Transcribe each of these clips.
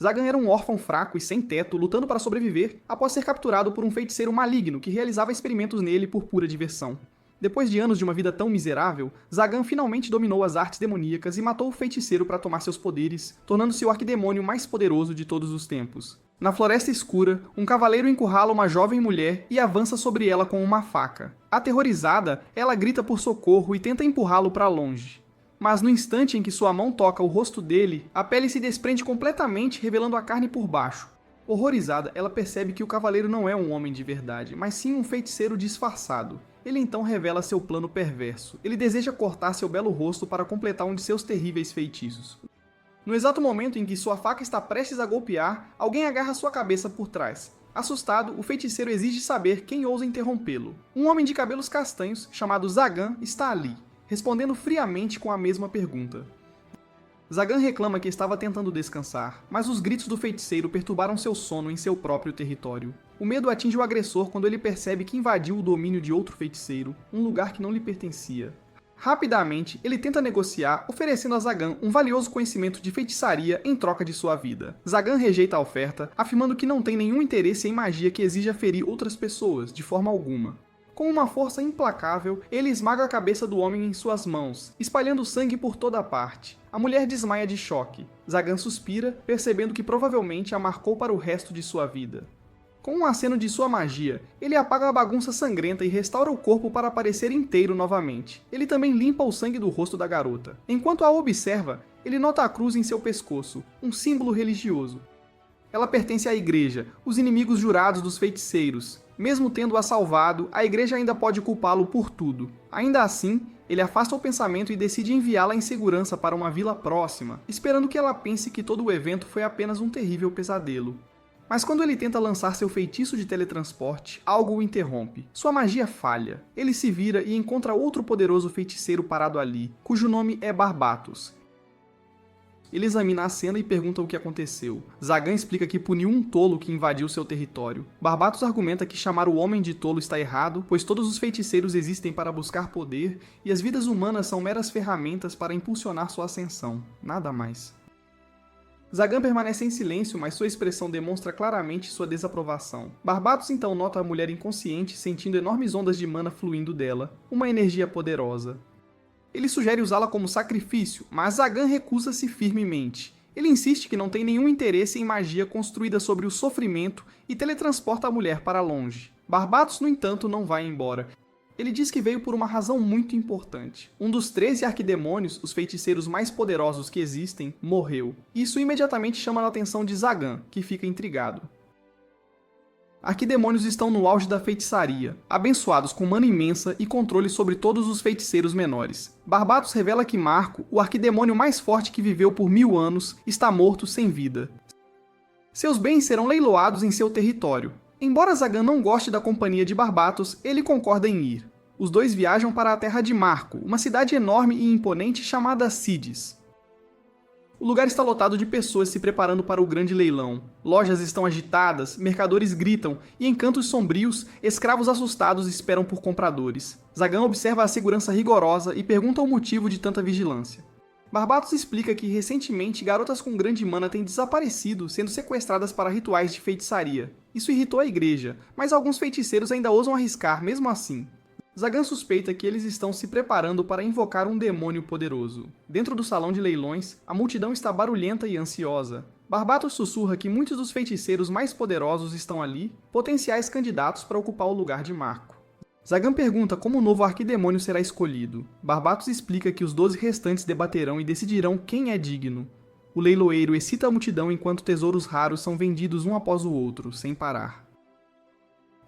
Zagan era um órfão fraco e sem teto, lutando para sobreviver, após ser capturado por um feiticeiro maligno que realizava experimentos nele por pura diversão. Depois de anos de uma vida tão miserável, Zagan finalmente dominou as artes demoníacas e matou o feiticeiro para tomar seus poderes, tornando-se o arquidemônio mais poderoso de todos os tempos. Na Floresta Escura, um cavaleiro encurrala uma jovem mulher e avança sobre ela com uma faca. Aterrorizada, ela grita por socorro e tenta empurrá-lo para longe. Mas no instante em que sua mão toca o rosto dele, a pele se desprende completamente, revelando a carne por baixo. Horrorizada, ela percebe que o cavaleiro não é um homem de verdade, mas sim um feiticeiro disfarçado. Ele então revela seu plano perverso. Ele deseja cortar seu belo rosto para completar um de seus terríveis feitiços. No exato momento em que sua faca está prestes a golpear, alguém agarra sua cabeça por trás. Assustado, o feiticeiro exige saber quem ousa interrompê-lo. Um homem de cabelos castanhos, chamado Zagan, está ali, respondendo friamente com a mesma pergunta. Zagan reclama que estava tentando descansar, mas os gritos do feiticeiro perturbaram seu sono em seu próprio território. O medo atinge o agressor quando ele percebe que invadiu o domínio de outro feiticeiro, um lugar que não lhe pertencia. Rapidamente, ele tenta negociar, oferecendo a Zagan um valioso conhecimento de feitiçaria em troca de sua vida. Zagan rejeita a oferta, afirmando que não tem nenhum interesse em magia que exija ferir outras pessoas, de forma alguma. Com uma força implacável, ele esmaga a cabeça do homem em suas mãos, espalhando sangue por toda a parte. A mulher desmaia de choque. Zagan suspira, percebendo que provavelmente a marcou para o resto de sua vida. Com um aceno de sua magia, ele apaga a bagunça sangrenta e restaura o corpo para aparecer inteiro novamente. Ele também limpa o sangue do rosto da garota. Enquanto a observa, ele nota a cruz em seu pescoço, um símbolo religioso. Ela pertence à igreja, os inimigos jurados dos feiticeiros. Mesmo tendo-a salvado, a igreja ainda pode culpá-lo por tudo. Ainda assim, ele afasta o pensamento e decide enviá-la em segurança para uma vila próxima, esperando que ela pense que todo o evento foi apenas um terrível pesadelo. Mas quando ele tenta lançar seu feitiço de teletransporte, algo o interrompe. Sua magia falha. Ele se vira e encontra outro poderoso feiticeiro parado ali, cujo nome é Barbatos. Ele examina a cena e pergunta o que aconteceu. Zagan explica que puniu um tolo que invadiu seu território. Barbatos argumenta que chamar o homem de tolo está errado, pois todos os feiticeiros existem para buscar poder, e as vidas humanas são meras ferramentas para impulsionar sua ascensão. Nada mais. Zagan permanece em silêncio, mas sua expressão demonstra claramente sua desaprovação. Barbatos então nota a mulher inconsciente, sentindo enormes ondas de mana fluindo dela, uma energia poderosa. Ele sugere usá-la como sacrifício, mas Zagan recusa-se firmemente. Ele insiste que não tem nenhum interesse em magia construída sobre o sofrimento e teletransporta a mulher para longe. Barbatos, no entanto, não vai embora. Ele diz que veio por uma razão muito importante. Um dos 13 arquidemônios, os feiticeiros mais poderosos que existem, morreu. Isso imediatamente chama a atenção de Zagan, que fica intrigado. Arquidemônios estão no auge da feitiçaria, abençoados com mana imensa e controle sobre todos os feiticeiros menores. Barbatos revela que Marco, o arquidemônio mais forte que viveu por 1000 anos, está morto sem vida. Seus bens serão leiloados em seu território. Embora Zagan não goste da companhia de Barbatos, ele concorda em ir. Os dois viajam para a terra de Marco, uma cidade enorme e imponente chamada Cides. O lugar está lotado de pessoas se preparando para o grande leilão. Lojas estão agitadas, mercadores gritam, e em cantos sombrios, escravos assustados esperam por compradores. Zagan observa a segurança rigorosa e pergunta o motivo de tanta vigilância. Barbatos explica que recentemente garotas com grande mana têm desaparecido, sendo sequestradas para rituais de feitiçaria. Isso irritou a igreja, mas alguns feiticeiros ainda ousam arriscar mesmo assim. Zagan suspeita que eles estão se preparando para invocar um demônio poderoso. Dentro do salão de leilões, a multidão está barulhenta e ansiosa. Barbatos sussurra que muitos dos feiticeiros mais poderosos estão ali, potenciais candidatos para ocupar o lugar de Marco. Zagan pergunta como o novo arquidemônio será escolhido. Barbatos explica que os 12 restantes debaterão e decidirão quem é digno. O leiloeiro excita a multidão enquanto tesouros raros são vendidos um após o outro, sem parar.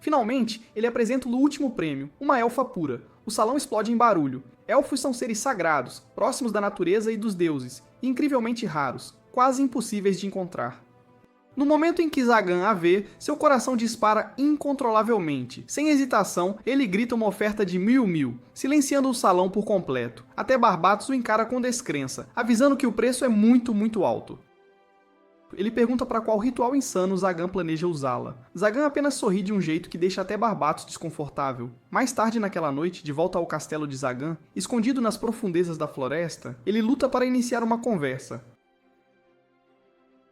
Finalmente, ele apresenta o último prêmio, uma elfa pura. O salão explode em barulho. Elfos são seres sagrados, próximos da natureza e dos deuses, e incrivelmente raros, quase impossíveis de encontrar. No momento em que Zagan a vê, seu coração dispara incontrolavelmente. Sem hesitação, ele grita uma oferta de 1000, silenciando o salão por completo. Até Barbatos o encara com descrença, avisando que o preço é muito alto. Ele pergunta para qual ritual insano Zagan planeja usá-la. Zagan apenas sorri de um jeito que deixa até Barbatos desconfortável. Mais tarde naquela noite, de volta ao castelo de Zagan, escondido nas profundezas da floresta, ele luta para iniciar uma conversa.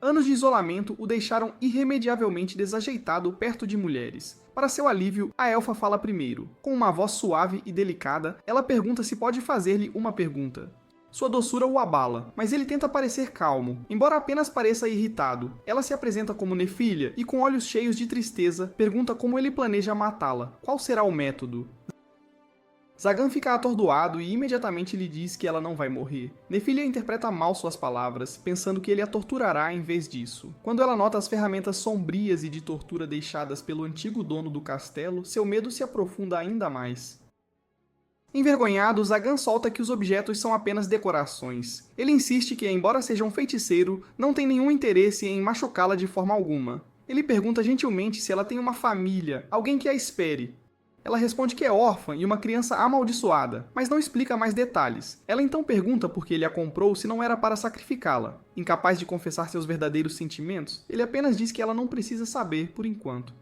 Anos de isolamento o deixaram irremediavelmente desajeitado perto de mulheres. Para seu alívio, a elfa fala primeiro. Com uma voz suave e delicada, ela pergunta se pode fazer-lhe uma pergunta. Sua doçura o abala, mas ele tenta parecer calmo, embora apenas pareça irritado. Ela se apresenta como Nefilia e, com olhos cheios de tristeza, pergunta como ele planeja matá-la. Qual será o método? Zagan fica atordoado e imediatamente lhe diz que ela não vai morrer. Nefilia interpreta mal suas palavras, pensando que ele a torturará em vez disso. Quando ela nota as ferramentas sombrias e de tortura deixadas pelo antigo dono do castelo, seu medo se aprofunda ainda mais. Envergonhado, Zagan solta que os objetos são apenas decorações. Ele insiste que, embora seja um feiticeiro, não tem nenhum interesse em machucá-la de forma alguma. Ele pergunta gentilmente se ela tem uma família, alguém que a espere. Ela responde que é órfã e uma criança amaldiçoada, mas não explica mais detalhes. Ela então pergunta por que ele a comprou se não era para sacrificá-la. Incapaz de confessar seus verdadeiros sentimentos, ele apenas diz que ela não precisa saber por enquanto.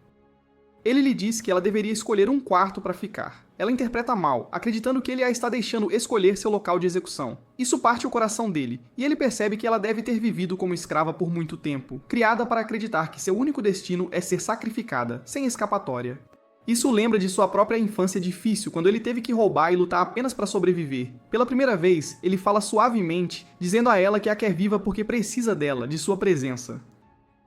Ele lhe diz que ela deveria escolher um quarto para ficar. Ela interpreta mal, acreditando que ele a está deixando escolher seu local de execução. Isso parte o coração dele, e ele percebe que ela deve ter vivido como escrava por muito tempo, criada para acreditar que seu único destino é ser sacrificada, sem escapatória. Isso lembra de sua própria infância difícil, quando ele teve que roubar e lutar apenas para sobreviver. Pela primeira vez, ele fala suavemente, dizendo a ela que a quer viva porque precisa dela, de sua presença.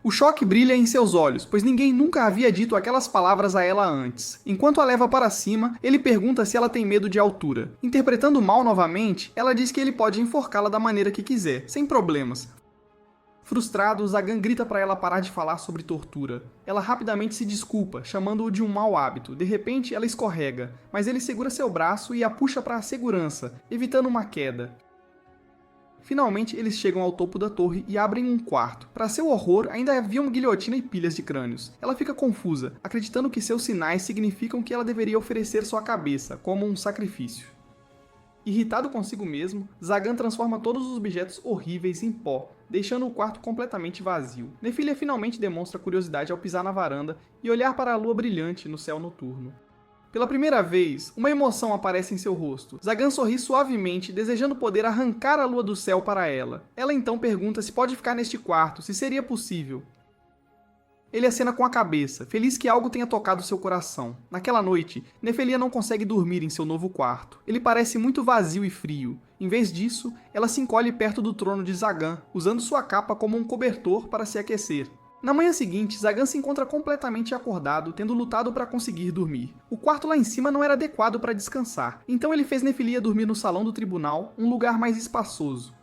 O choque brilha em seus olhos, pois ninguém nunca havia dito aquelas palavras a ela antes. Enquanto a leva para cima, ele pergunta se ela tem medo de altura. Interpretando mal novamente, ela diz que ele pode enforcá-la da maneira que quiser, sem problemas. Frustrado, Zagan grita para ela parar de falar sobre tortura. Ela rapidamente se desculpa, chamando-o de um mau hábito. De repente, ela escorrega, mas ele segura seu braço e a puxa para a segurança, evitando uma queda. Finalmente, eles chegam ao topo da torre e abrem um quarto. Para seu horror, ainda havia uma guilhotina e pilhas de crânios. Ela fica confusa, acreditando que seus sinais significam que ela deveria oferecer sua cabeça, como um sacrifício. Irritado consigo mesmo, Zagan transforma todos os objetos horríveis em pó, deixando o quarto completamente vazio. Nefilia finalmente demonstra curiosidade ao pisar na varanda e olhar para a lua brilhante no céu noturno. Pela primeira vez, uma emoção aparece em seu rosto. Zagan sorri suavemente, desejando poder arrancar a lua do céu para ela. Ela então pergunta se pode ficar neste quarto, se seria possível. Ele acena com a cabeça, feliz que algo tenha tocado seu coração. Naquela noite, Nefilia não consegue dormir em seu novo quarto. Ele parece muito vazio e frio. Em vez disso, ela se encolhe perto do trono de Zagan, usando sua capa como um cobertor para se aquecer. Na manhã seguinte, Zagan se encontra completamente acordado, tendo lutado para conseguir dormir. O quarto lá em cima não era adequado para descansar, então ele fez Nefilia dormir no salão do tribunal, um lugar mais espaçoso.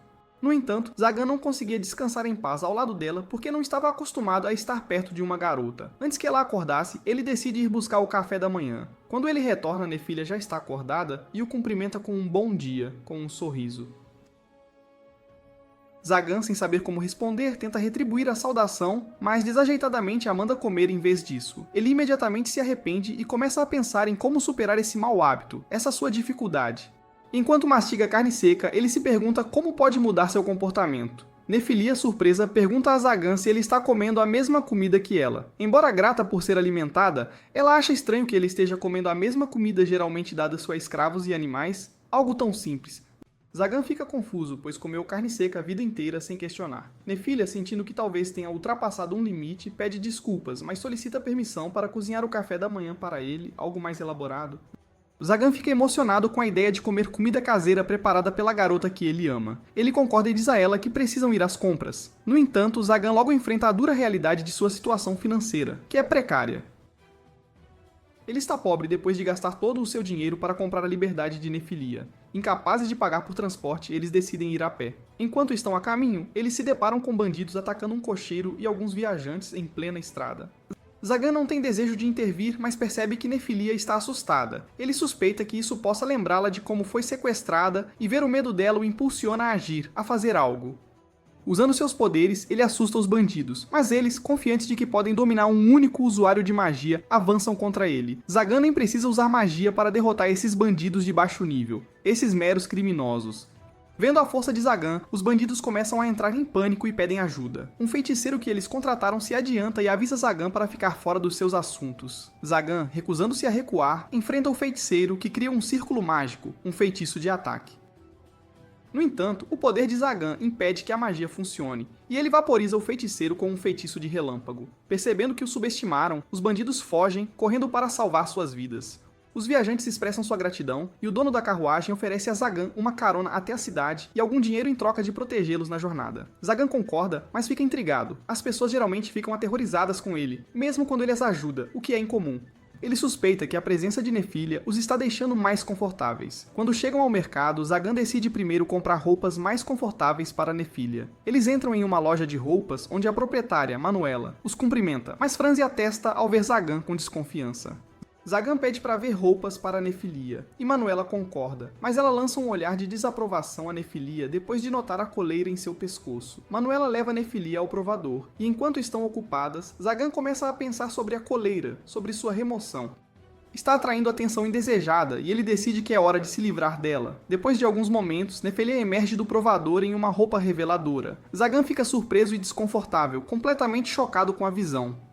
No entanto, Zagan não conseguia descansar em paz ao lado dela porque não estava acostumado a estar perto de uma garota. Antes que ela acordasse, ele decide ir buscar o café da manhã. Quando ele retorna, Nefilia já está acordada e o cumprimenta com um bom dia, com um sorriso. Zagan, sem saber como responder, tenta retribuir a saudação, mas desajeitadamente a manda comer em vez disso. Ele imediatamente se arrepende e começa a pensar em como superar esse mau hábito, essa sua dificuldade. Enquanto mastiga carne seca, ele se pergunta como pode mudar seu comportamento. Nefilia, surpresa, pergunta a Zagan se ele está comendo a mesma comida que ela. Embora grata por ser alimentada, ela acha estranho que ele esteja comendo a mesma comida geralmente dada a escravos e animais, algo tão simples. Zagan fica confuso, pois comeu carne seca a vida inteira sem questionar. Nefilia, sentindo que talvez tenha ultrapassado um limite, pede desculpas, mas solicita permissão para cozinhar o café da manhã para ele, algo mais elaborado. Zagan fica emocionado com a ideia de comer comida caseira preparada pela garota que ele ama. Ele concorda e diz a ela que precisam ir às compras. No entanto, Zagan logo enfrenta a dura realidade de sua situação financeira, que é precária. Ele está pobre depois de gastar todo o seu dinheiro para comprar a liberdade de Nefilia. Incapazes de pagar por transporte, eles decidem ir a pé. Enquanto estão a caminho, eles se deparam com bandidos atacando um cocheiro e alguns viajantes em plena estrada. Zagan não tem desejo de intervir, mas percebe que Nefilia está assustada. Ele suspeita que isso possa lembrá-la de como foi sequestrada e ver o medo dela o impulsiona a agir, a fazer algo. Usando seus poderes, ele assusta os bandidos, mas eles, confiantes de que podem dominar um único usuário de magia, avançam contra ele. Zagan nem precisa usar magia para derrotar esses bandidos de baixo nível, esses meros criminosos. Vendo a força de Zagan, os bandidos começam a entrar em pânico e pedem ajuda. Um feiticeiro que eles contrataram se adianta e avisa Zagan para ficar fora dos seus assuntos. Zagan, recusando-se a recuar, enfrenta o feiticeiro que cria um círculo mágico, um feitiço de ataque. No entanto, o poder de Zagan impede que a magia funcione, e ele vaporiza o feiticeiro com um feitiço de relâmpago. Percebendo que o subestimaram, os bandidos fogem, correndo para salvar suas vidas. Os viajantes expressam sua gratidão, e o dono da carruagem oferece a Zagan uma carona até a cidade e algum dinheiro em troca de protegê-los na jornada. Zagan concorda, mas fica intrigado. As pessoas geralmente ficam aterrorizadas com ele, mesmo quando ele as ajuda, o que é incomum. Ele suspeita que a presença de Nefilia os está deixando mais confortáveis. Quando chegam ao mercado, Zagan decide primeiro comprar roupas mais confortáveis para Nefilia. Eles entram em uma loja de roupas onde a proprietária, Manuela, os cumprimenta, mas franze a testa ao ver Zagan com desconfiança. Zagan pede para ver roupas para Nefilia, e Manuela concorda, mas ela lança um olhar de desaprovação a Nefilia depois de notar a coleira em seu pescoço. Manuela leva Nefilia ao provador, e enquanto estão ocupadas, Zagan começa a pensar sobre a coleira, sobre sua remoção. Está atraindo atenção indesejada e ele decide que é hora de se livrar dela. Depois de alguns momentos, Nefilia emerge do provador em uma roupa reveladora. Zagan fica surpreso e desconfortável, completamente chocado com a visão.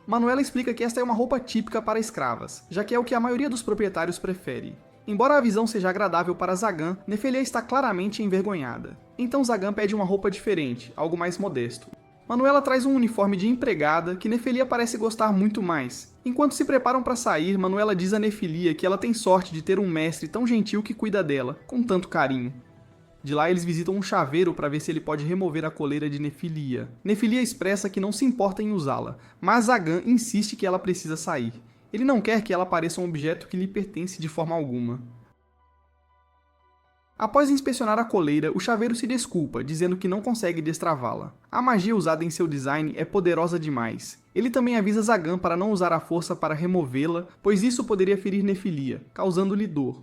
Manuela explica que esta é uma roupa típica para escravas, já que é o que a maioria dos proprietários prefere. Embora a visão seja agradável para Zagan, Nefilia está claramente envergonhada. Então Zagan pede uma roupa diferente, algo mais modesto. Manuela traz um uniforme de empregada que Nefilia parece gostar muito mais. Enquanto se preparam para sair, Manuela diz a Nefilia que ela tem sorte de ter um mestre tão gentil que cuida dela, com tanto carinho. De lá eles visitam um chaveiro para ver se ele pode remover a coleira de Nefilia. Nefilia expressa que não se importa em usá-la, mas Zagan insiste que ela precisa sair. Ele não quer que ela pareça um objeto que lhe pertence de forma alguma. Após inspecionar a coleira, o chaveiro se desculpa, dizendo que não consegue destravá-la. A magia usada em seu design é poderosa demais. Ele também avisa Zagan para não usar a força para removê-la, pois isso poderia ferir Nefilia, causando-lhe dor.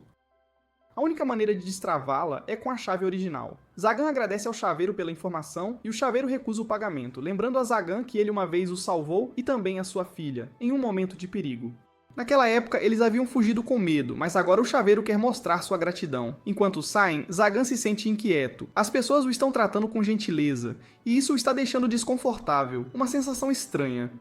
A única maneira de destravá-la é com a chave original. Zagan agradece ao chaveiro pela informação e o chaveiro recusa o pagamento, lembrando a Zagan que ele uma vez o salvou e também a sua filha, em um momento de perigo. Naquela época, eles haviam fugido com medo, mas agora o chaveiro quer mostrar sua gratidão. Enquanto saem, Zagan se sente inquieto. As pessoas o estão tratando com gentileza, e isso o está deixando desconfortável, uma sensação estranha.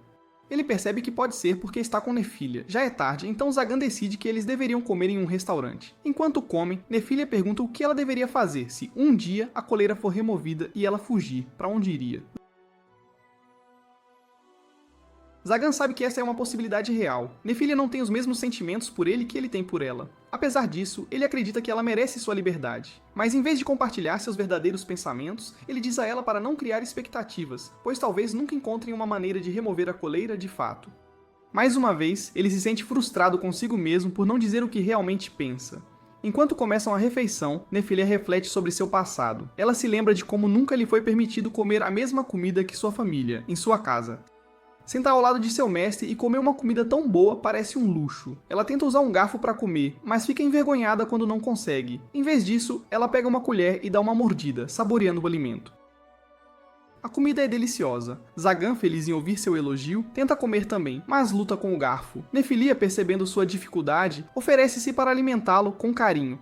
Ele percebe que pode ser porque está com Nefilia. Já é tarde, então Zagan decide que eles deveriam comer em um restaurante. Enquanto comem, Nefilia pergunta o que ela deveria fazer se um dia a coleira for removida e ela fugir. Para onde iria? Zagan sabe que essa é uma possibilidade real. Nefilia não tem os mesmos sentimentos por ele que ele tem por ela. Apesar disso, ele acredita que ela merece sua liberdade. Mas em vez de compartilhar seus verdadeiros pensamentos, ele diz a ela para não criar expectativas, pois talvez nunca encontrem uma maneira de remover a coleira de fato. Mais uma vez, ele se sente frustrado consigo mesmo por não dizer o que realmente pensa. Enquanto começam a refeição, Nefilia reflete sobre seu passado. Ela se lembra de como nunca lhe foi permitido comer a mesma comida que sua família, em sua casa. Sentar ao lado de seu mestre e comer uma comida tão boa parece um luxo. Ela tenta usar um garfo para comer, mas fica envergonhada quando não consegue. Em vez disso, ela pega uma colher e dá uma mordida, saboreando o alimento. A comida é deliciosa. Zagan, feliz em ouvir seu elogio, tenta comer também, mas luta com o garfo. Nefilia, percebendo sua dificuldade, oferece-se para alimentá-lo com carinho.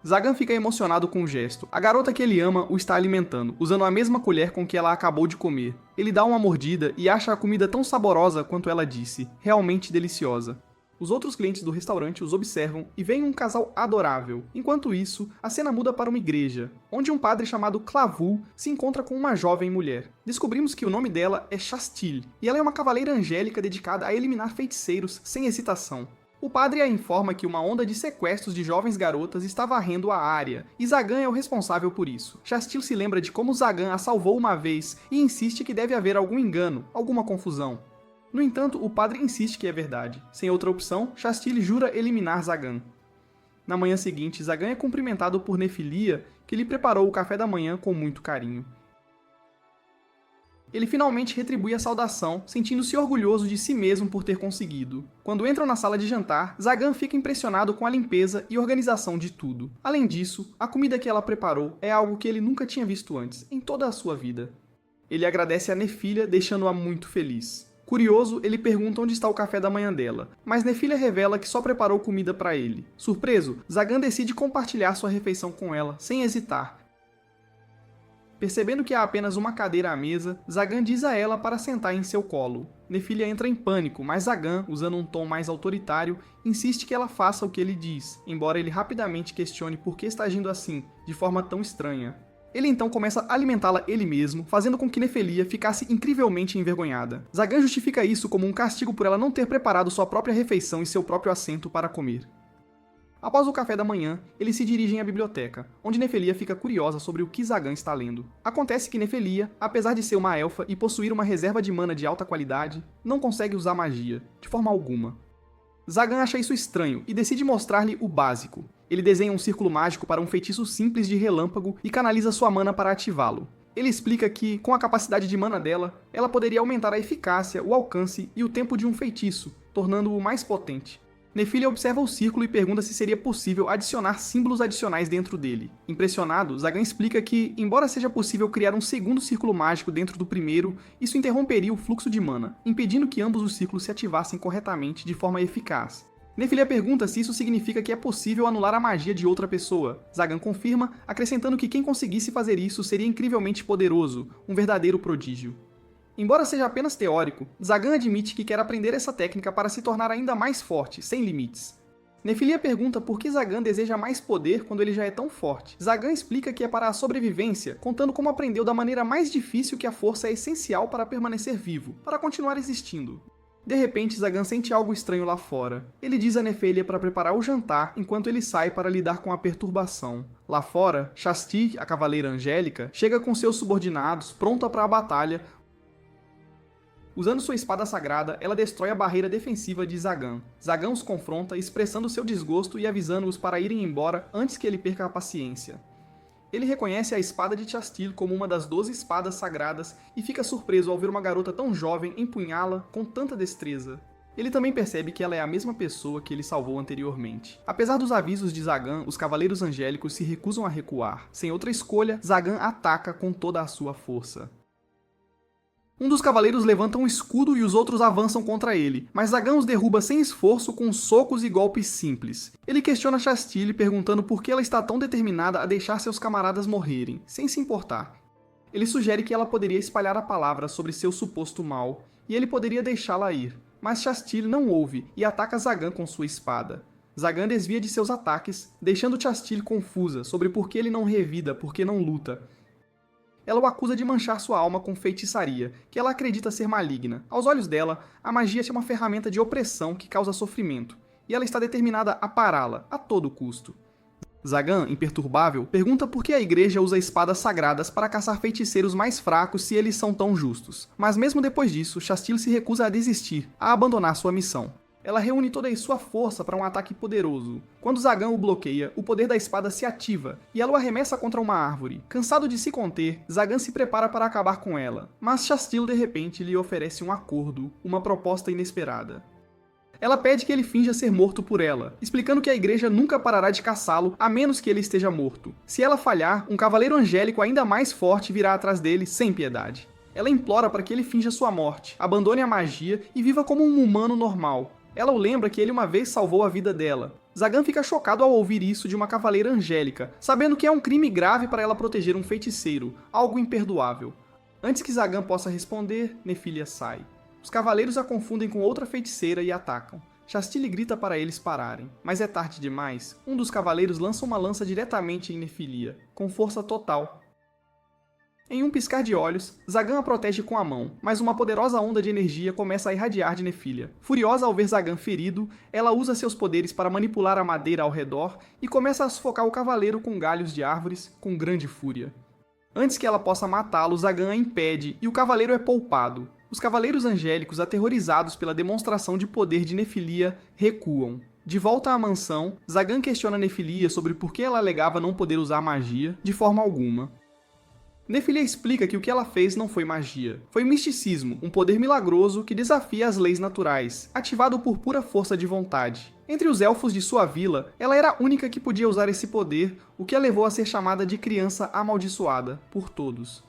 Zagan fica emocionado com o gesto. A garota que ele ama o está alimentando, usando a mesma colher com que ela acabou de comer. Ele dá uma mordida e acha a comida tão saborosa quanto ela disse, realmente deliciosa. Os outros clientes do restaurante os observam e veem um casal adorável. Enquanto isso, a cena muda para uma igreja, onde um padre chamado Clavul se encontra com uma jovem mulher. Descobrimos que o nome dela é Chastil, e ela é uma cavaleira angélica dedicada a eliminar feiticeiros sem hesitação. O padre a informa que uma onda de sequestros de jovens garotas está varrendo a área, e Zagan é o responsável por isso. Chastil se lembra de como Zagan a salvou uma vez e insiste que deve haver algum engano, alguma confusão. No entanto, o padre insiste que é verdade. Sem outra opção, Chastil jura eliminar Zagan. Na manhã seguinte, Zagan é cumprimentado por Nefilia, que lhe preparou o café da manhã com muito carinho. Ele finalmente retribui a saudação, sentindo-se orgulhoso de si mesmo por ter conseguido. Quando entram na sala de jantar, Zagan fica impressionado com a limpeza e organização de tudo. Além disso, a comida que ela preparou é algo que ele nunca tinha visto antes, em toda a sua vida. Ele agradece a Nefilia, deixando-a muito feliz. Curioso, ele pergunta onde está o café da manhã dela, mas Nefilia revela que só preparou comida para ele. Surpreso, Zagan decide compartilhar sua refeição com ela, sem hesitar. Percebendo que há apenas uma cadeira à mesa, Zagan diz a ela para sentar em seu colo. Nefilia entra em pânico, mas Zagan, usando um tom mais autoritário, insiste que ela faça o que ele diz, embora ele rapidamente questione por que está agindo assim, de forma tão estranha. Ele então começa a alimentá-la ele mesmo, fazendo com que Nefilia ficasse incrivelmente envergonhada. Zagan justifica isso como um castigo por ela não ter preparado sua própria refeição e seu próprio assento para comer. Após o café da manhã, eles se dirigem à biblioteca, onde Nefilia fica curiosa sobre o que Zagan está lendo. Acontece que Nefilia, apesar de ser uma elfa e possuir uma reserva de mana de alta qualidade, não consegue usar magia, de forma alguma. Zagan acha isso estranho e decide mostrar-lhe o básico. Ele desenha um círculo mágico para um feitiço simples de relâmpago e canaliza sua mana para ativá-lo. Ele explica que, com a capacidade de mana dela, ela poderia aumentar a eficácia, o alcance e o tempo de um feitiço, tornando-o mais potente. Nefilia observa o círculo e pergunta se seria possível adicionar símbolos adicionais dentro dele. Impressionado, Zagan explica que, embora seja possível criar um segundo círculo mágico dentro do primeiro, isso interromperia o fluxo de mana, impedindo que ambos os círculos se ativassem corretamente de forma eficaz. Nefilia pergunta se isso significa que é possível anular a magia de outra pessoa. Zagan confirma, acrescentando que quem conseguisse fazer isso seria incrivelmente poderoso, um verdadeiro prodígio. Embora seja apenas teórico, Zagan admite que quer aprender essa técnica para se tornar ainda mais forte, sem limites. Nefilia pergunta por que Zagan deseja mais poder quando ele já é tão forte. Zagan explica que é para a sobrevivência, contando como aprendeu da maneira mais difícil que a força é essencial para permanecer vivo, para continuar existindo. De repente, Zagan sente algo estranho lá fora. Ele diz a Nefilia para preparar o jantar enquanto ele sai para lidar com a perturbação. Lá fora, Shasti, a cavaleira angélica, chega com seus subordinados, pronta para a batalha. Usando sua espada sagrada, ela destrói a barreira defensiva de Zagan. Zagan os confronta, expressando seu desgosto e avisando-os para irem embora antes que ele perca a paciência. Ele reconhece a espada de Chastil como uma das 12 espadas sagradas e fica surpreso ao ver uma garota tão jovem empunhá-la com tanta destreza. Ele também percebe que ela é a mesma pessoa que ele salvou anteriormente. Apesar dos avisos de Zagan, os Cavaleiros Angélicos se recusam a recuar. Sem outra escolha, Zagan ataca com toda a sua força. Um dos cavaleiros levanta um escudo e os outros avançam contra ele, mas Zagan os derruba sem esforço com socos e golpes simples. Ele questiona Chastile perguntando por que ela está tão determinada a deixar seus camaradas morrerem, sem se importar. Ele sugere que ela poderia espalhar a palavra sobre seu suposto mal, e ele poderia deixá-la ir, mas Chastile não ouve e ataca Zagan com sua espada. Zagan desvia de seus ataques, deixando Chastile confusa sobre por que ele não revida, por que não luta. Ela o acusa de manchar sua alma com feitiçaria, que ela acredita ser maligna. Aos olhos dela, a magia é uma ferramenta de opressão que causa sofrimento, e ela está determinada a pará-la, a todo custo. Zagan, imperturbável, pergunta por que a igreja usa espadas sagradas para caçar feiticeiros mais fracos se eles são tão justos. Mas mesmo depois disso, Chastile se recusa a desistir, a abandonar sua missão. Ela reúne toda a sua força para um ataque poderoso. Quando Zagan o bloqueia, o poder da espada se ativa, e ela o arremessa contra uma árvore. Cansado de se conter, Zagan se prepara para acabar com ela. Mas Chastile de repente lhe oferece um acordo, uma proposta inesperada. Ela pede que ele finja ser morto por ela, explicando que a igreja nunca parará de caçá-lo a menos que ele esteja morto. Se ela falhar, um cavaleiro angélico ainda mais forte virá atrás dele sem piedade. Ela implora para que ele finja sua morte, abandone a magia e viva como um humano normal. Ela o lembra que ele uma vez salvou a vida dela. Zagan fica chocado ao ouvir isso de uma cavaleira angélica, sabendo que é um crime grave para ela proteger um feiticeiro, algo imperdoável. Antes que Zagan possa responder, Nefilia sai. Os cavaleiros a confundem com outra feiticeira e atacam. Chastile grita para eles pararem, mas é tarde demais. Um dos cavaleiros lança uma lança diretamente em Nefilia, com força total. Em um piscar de olhos, Zagan a protege com a mão, mas uma poderosa onda de energia começa a irradiar de Nefilia. Furiosa ao ver Zagan ferido, ela usa seus poderes para manipular a madeira ao redor e começa a sufocar o cavaleiro com galhos de árvores, com grande fúria. Antes que ela possa matá-lo, Zagan a impede e o cavaleiro é poupado. Os cavaleiros angélicos, aterrorizados pela demonstração de poder de Nefilia, recuam. De volta à mansão, Zagan questiona Nefilia sobre por que ela alegava não poder usar magia de forma alguma. Nefilia explica que o que ela fez não foi magia. Foi misticismo, um poder milagroso que desafia as leis naturais, ativado por pura força de vontade. Entre os elfos de sua vila, ela era a única que podia usar esse poder, o que a levou a ser chamada de criança amaldiçoada por todos.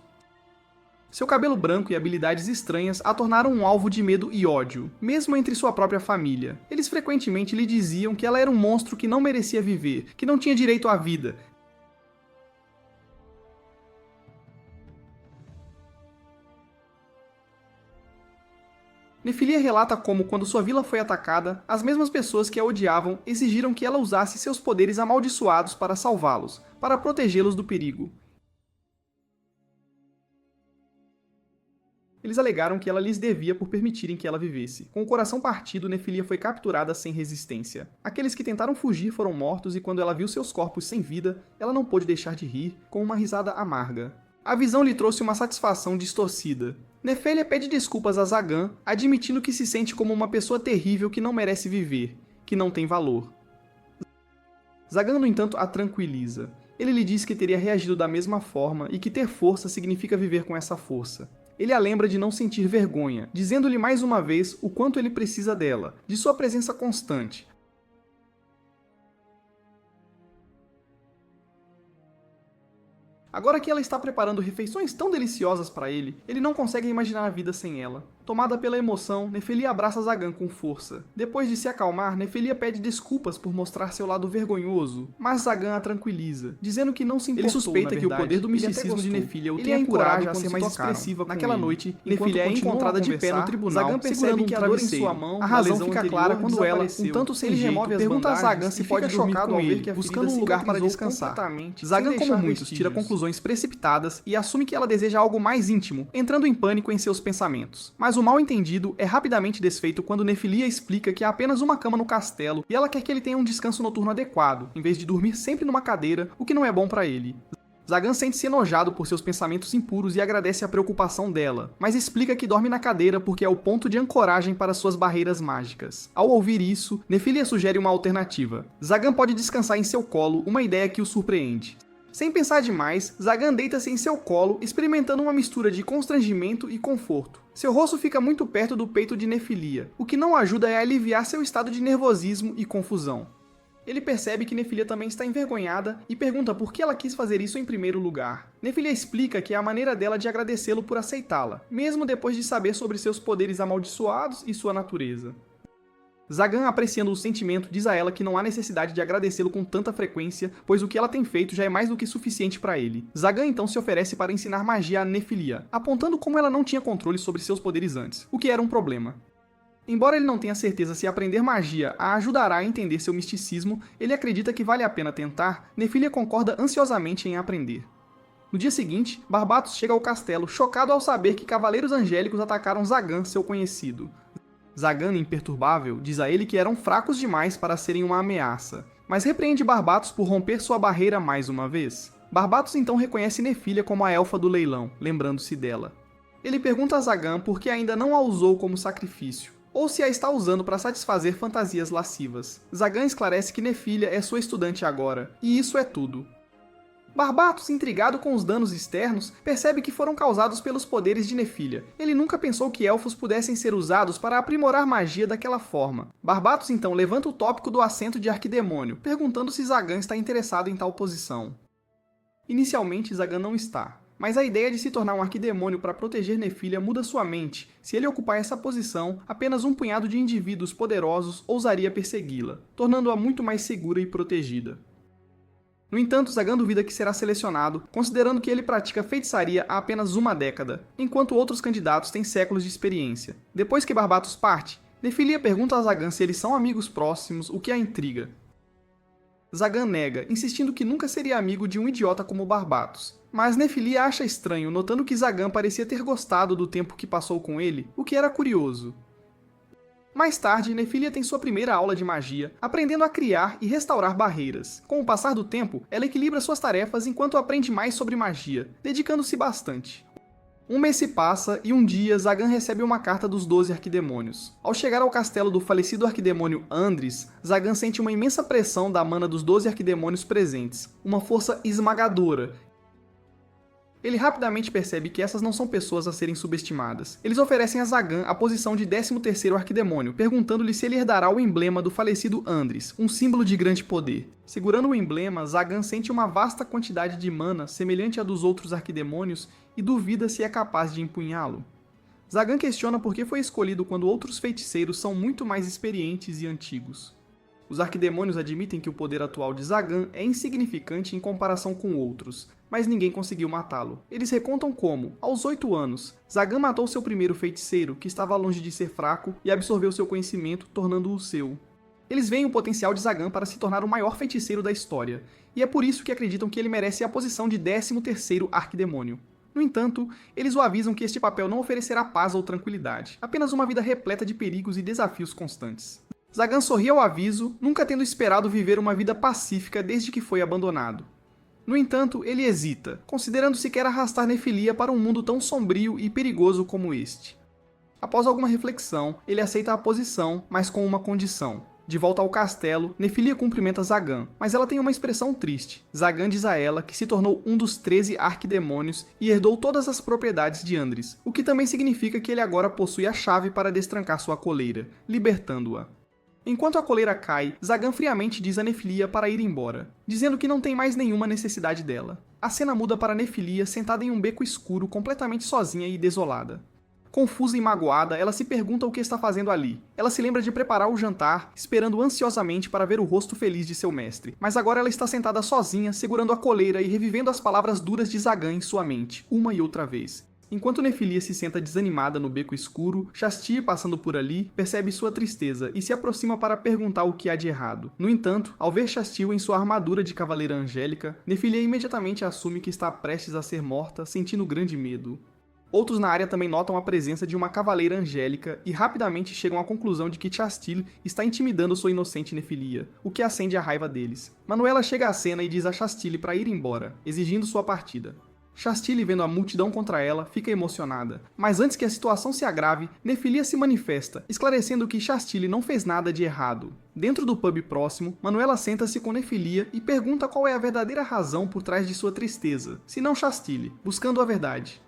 Seu cabelo branco e habilidades estranhas a tornaram um alvo de medo e ódio, mesmo entre sua própria família. Eles frequentemente lhe diziam que ela era um monstro que não merecia viver, que não tinha direito à vida. Nefilia relata como, quando sua vila foi atacada, as mesmas pessoas que a odiavam exigiram que ela usasse seus poderes amaldiçoados para salvá-los, para protegê-los do perigo. Eles alegaram que ela lhes devia por permitirem que ela vivesse. Com o coração partido, Nefilia foi capturada sem resistência. Aqueles que tentaram fugir foram mortos e quando ela viu seus corpos sem vida, ela não pôde deixar de rir, com uma risada amarga. A visão lhe trouxe uma satisfação distorcida. Nefilia pede desculpas a Zagan, admitindo que se sente como uma pessoa terrível que não merece viver, que não tem valor. Zagan, no entanto, a tranquiliza. Ele lhe diz que teria reagido da mesma forma e que ter força significa viver com essa força. Ele a lembra de não sentir vergonha, dizendo-lhe mais uma vez o quanto ele precisa dela, de sua presença constante. Agora que ela está preparando refeições tão deliciosas para ele não consegue imaginar a vida sem ela. Tomada pela emoção, Nefilia abraça Zagan com força. Depois de se acalmar, Nefilia pede desculpas por mostrar seu lado vergonhoso, mas Zagan a tranquiliza, dizendo que não se importou. Ele suspeita que o poder do misticismo de Nefilia o tenha curado a ser mais expressiva. Naquela noite, Nefilia é encontrada de pé no tribunal, Zagan percebe que ela em sua mão, a razão fica clara quando ela, um tanto sem jeito, pergunta a Zagan se pode dormir com ele, buscando um lugar para descansar. Zagan, como muitos, tira conclusões precipitadas e assume que ela deseja algo mais íntimo, entrando em pânico em seus pensamentos. Mas o mal-entendido é rapidamente desfeito quando Nefilia explica que há apenas uma cama no castelo e ela quer que ele tenha um descanso noturno adequado, em vez de dormir sempre numa cadeira, o que não é bom para ele. Zagan sente-se enojado por seus pensamentos impuros e agradece a preocupação dela, mas explica que dorme na cadeira porque é o ponto de ancoragem para suas barreiras mágicas. Ao ouvir isso, Nefilia sugere uma alternativa. Zagan pode descansar em seu colo, uma ideia que o surpreende. Sem pensar demais, Zagan deita-se em seu colo, experimentando uma mistura de constrangimento e conforto. Seu rosto fica muito perto do peito de Nefilia, o que não ajuda a aliviar seu estado de nervosismo e confusão. Ele percebe que Nefilia também está envergonhada e pergunta por que ela quis fazer isso em primeiro lugar. Nefilia explica que é a maneira dela de agradecê-lo por aceitá-la, mesmo depois de saber sobre seus poderes amaldiçoados e sua natureza. Zagan, apreciando o sentimento, diz a ela que não há necessidade de agradecê-lo com tanta frequência, pois o que ela tem feito já é mais do que suficiente para ele. Zagan então se oferece para ensinar magia a Nefilia, apontando como ela não tinha controle sobre seus poderes antes, o que era um problema. Embora ele não tenha certeza se aprender magia a ajudará a entender seu misticismo, ele acredita que vale a pena tentar. Nefilia concorda ansiosamente em aprender. No dia seguinte, Barbatos chega ao castelo, chocado ao saber que cavaleiros angélicos atacaram Zagan, seu conhecido. Zagan, imperturbável, diz a ele que eram fracos demais para serem uma ameaça, mas repreende Barbatos por romper sua barreira mais uma vez. Barbatos então reconhece Nefilia como a elfa do leilão, lembrando-se dela. Ele pergunta a Zagan por que ainda não a usou como sacrifício, ou se a está usando para satisfazer fantasias lascivas. Zagan esclarece que Nefilia é sua estudante agora, e isso é tudo. Barbatos, intrigado com os danos externos, percebe que foram causados pelos poderes de Nefilia. Ele nunca pensou que elfos pudessem ser usados para aprimorar magia daquela forma. Barbatos então levanta o tópico do assento de arquidemônio, perguntando se Zagan está interessado em tal posição. Inicialmente, Zagan não está, mas a ideia de se tornar um arquidemônio para proteger Nefilia muda sua mente. Se ele ocupar essa posição, apenas um punhado de indivíduos poderosos ousaria persegui-la, tornando-a muito mais segura e protegida. No entanto, Zagan duvida que será selecionado, considerando que ele pratica feitiçaria há apenas uma década, enquanto outros candidatos têm séculos de experiência. Depois que Barbatos parte, Nefilia pergunta a Zagan se eles são amigos próximos, o que a intriga. Zagan nega, insistindo que nunca seria amigo de um idiota como Barbatos. Mas Nefilia acha estranho, notando que Zagan parecia ter gostado do tempo que passou com ele, o que era curioso. Mais tarde, Nefilia tem sua primeira aula de magia, aprendendo a criar e restaurar barreiras. Com o passar do tempo, ela equilibra suas tarefas enquanto aprende mais sobre magia, dedicando-se bastante. Um mês se passa e um dia Zagan recebe uma carta dos 12 arquidemônios. Ao chegar ao castelo do falecido arquidemônio Andris, Zagan sente uma imensa pressão da mana dos 12 arquidemônios presentes, uma força esmagadora. Ele rapidamente percebe que essas não são pessoas a serem subestimadas. Eles oferecem a Zagan a posição de 13º arquidemônio, perguntando-lhe se ele herdará o emblema do falecido Andris, um símbolo de grande poder. Segurando o emblema, Zagan sente uma vasta quantidade de mana semelhante à dos outros arquidemônios e duvida se é capaz de empunhá-lo. Zagan questiona por que foi escolhido quando outros feiticeiros são muito mais experientes e antigos. Os arquidemônios admitem que o poder atual de Zagan é insignificante em comparação com outros, mas ninguém conseguiu matá-lo. Eles recontam como, aos 8 anos, Zagan matou seu primeiro feiticeiro, que estava longe de ser fraco, e absorveu seu conhecimento, tornando-o seu. Eles veem o potencial de Zagan para se tornar o maior feiticeiro da história, e é por isso que acreditam que ele merece a posição de 13º arquidemônio. No entanto, eles o avisam que este papel não oferecerá paz ou tranquilidade, apenas uma vida repleta de perigos e desafios constantes. Zagan sorri ao aviso, nunca tendo esperado viver uma vida pacífica desde que foi abandonado. No entanto, ele hesita, considerando se quer arrastar Nefilia para um mundo tão sombrio e perigoso como este. Após alguma reflexão, ele aceita a posição, mas com uma condição. De volta ao castelo, Nefilia cumprimenta Zagan, mas ela tem uma expressão triste. Zagan diz a ela que se tornou um dos 13 arquidemônios e herdou todas as propriedades de Andris, o que também significa que ele agora possui a chave para destrancar sua coleira, libertando-a. Enquanto a coleira cai, Zagan friamente diz a Nefilia para ir embora, dizendo que não tem mais nenhuma necessidade dela. A cena muda para Nefilia sentada em um beco escuro, completamente sozinha e desolada. Confusa e magoada, ela se pergunta o que está fazendo ali. Ela se lembra de preparar o jantar, esperando ansiosamente para ver o rosto feliz de seu mestre. Mas agora ela está sentada sozinha, segurando a coleira e revivendo as palavras duras de Zagan em sua mente, uma e outra vez. Enquanto Nefilia se senta desanimada no beco escuro, Shastir, passando por ali, percebe sua tristeza e se aproxima para perguntar o que há de errado. No entanto, ao ver Shastir em sua armadura de cavaleira angélica, Nefilia imediatamente assume que está prestes a ser morta, sentindo grande medo. Outros na área também notam a presença de uma cavaleira angélica e rapidamente chegam à conclusão de que Shastir está intimidando sua inocente Nefilia, o que acende a raiva deles. Manuela chega à cena e diz a Shastir para ir embora, exigindo sua partida. Shastir, vendo a multidão contra ela, fica emocionada. Mas antes que a situação se agrave, Nefilia se manifesta, esclarecendo que Shastir não fez nada de errado. Dentro do pub próximo, Manuela senta-se com Nefilia e pergunta qual é a verdadeira razão por trás de sua tristeza, se não Shastir, buscando a verdade.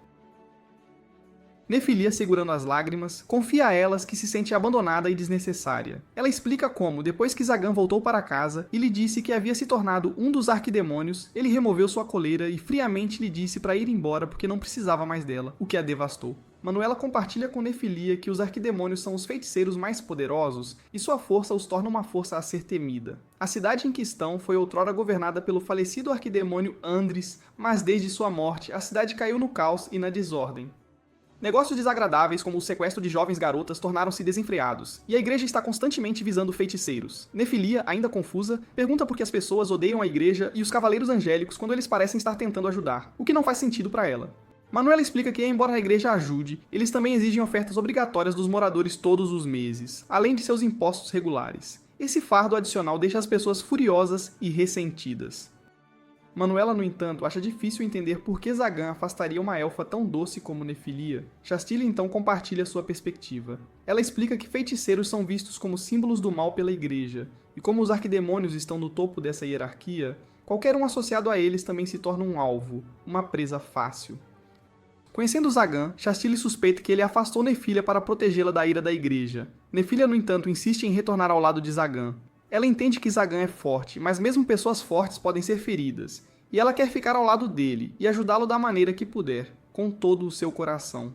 Nefilia, segurando as lágrimas, confia a elas que se sente abandonada e desnecessária. Ela explica como, depois que Zagan voltou para casa e lhe disse que havia se tornado um dos arquidemônios, ele removeu sua coleira e friamente lhe disse para ir embora porque não precisava mais dela, o que a devastou. Manuela compartilha com Nefilia que os arquidemônios são os feiticeiros mais poderosos e sua força os torna uma força a ser temida. A cidade em questão foi outrora governada pelo falecido arquidemônio Andris, mas desde sua morte a cidade caiu no caos e na desordem. Negócios desagradáveis como o sequestro de jovens garotas tornaram-se desenfreados, e a igreja está constantemente visando feiticeiros. Nefilia, ainda confusa, pergunta por que as pessoas odeiam a igreja e os cavaleiros angélicos quando eles parecem estar tentando ajudar, o que não faz sentido para ela. Manuela explica que, embora a igreja ajude, eles também exigem ofertas obrigatórias dos moradores todos os meses, além de seus impostos regulares. Esse fardo adicional deixa as pessoas furiosas e ressentidas. Manuela, no entanto, acha difícil entender por que Zagan afastaria uma elfa tão doce como Nefilia. Shastir então compartilha sua perspectiva. Ela explica que feiticeiros são vistos como símbolos do mal pela igreja, e como os arquidemônios estão no topo dessa hierarquia, qualquer um associado a eles também se torna um alvo, uma presa fácil. Conhecendo Zagan, Shastir suspeita que ele afastou Nefilia para protegê-la da ira da igreja. Nefilia, no entanto, insiste em retornar ao lado de Zagan. Ela entende que Zagan é forte, mas mesmo pessoas fortes podem ser feridas, e ela quer ficar ao lado dele e ajudá-lo da maneira que puder, com todo o seu coração.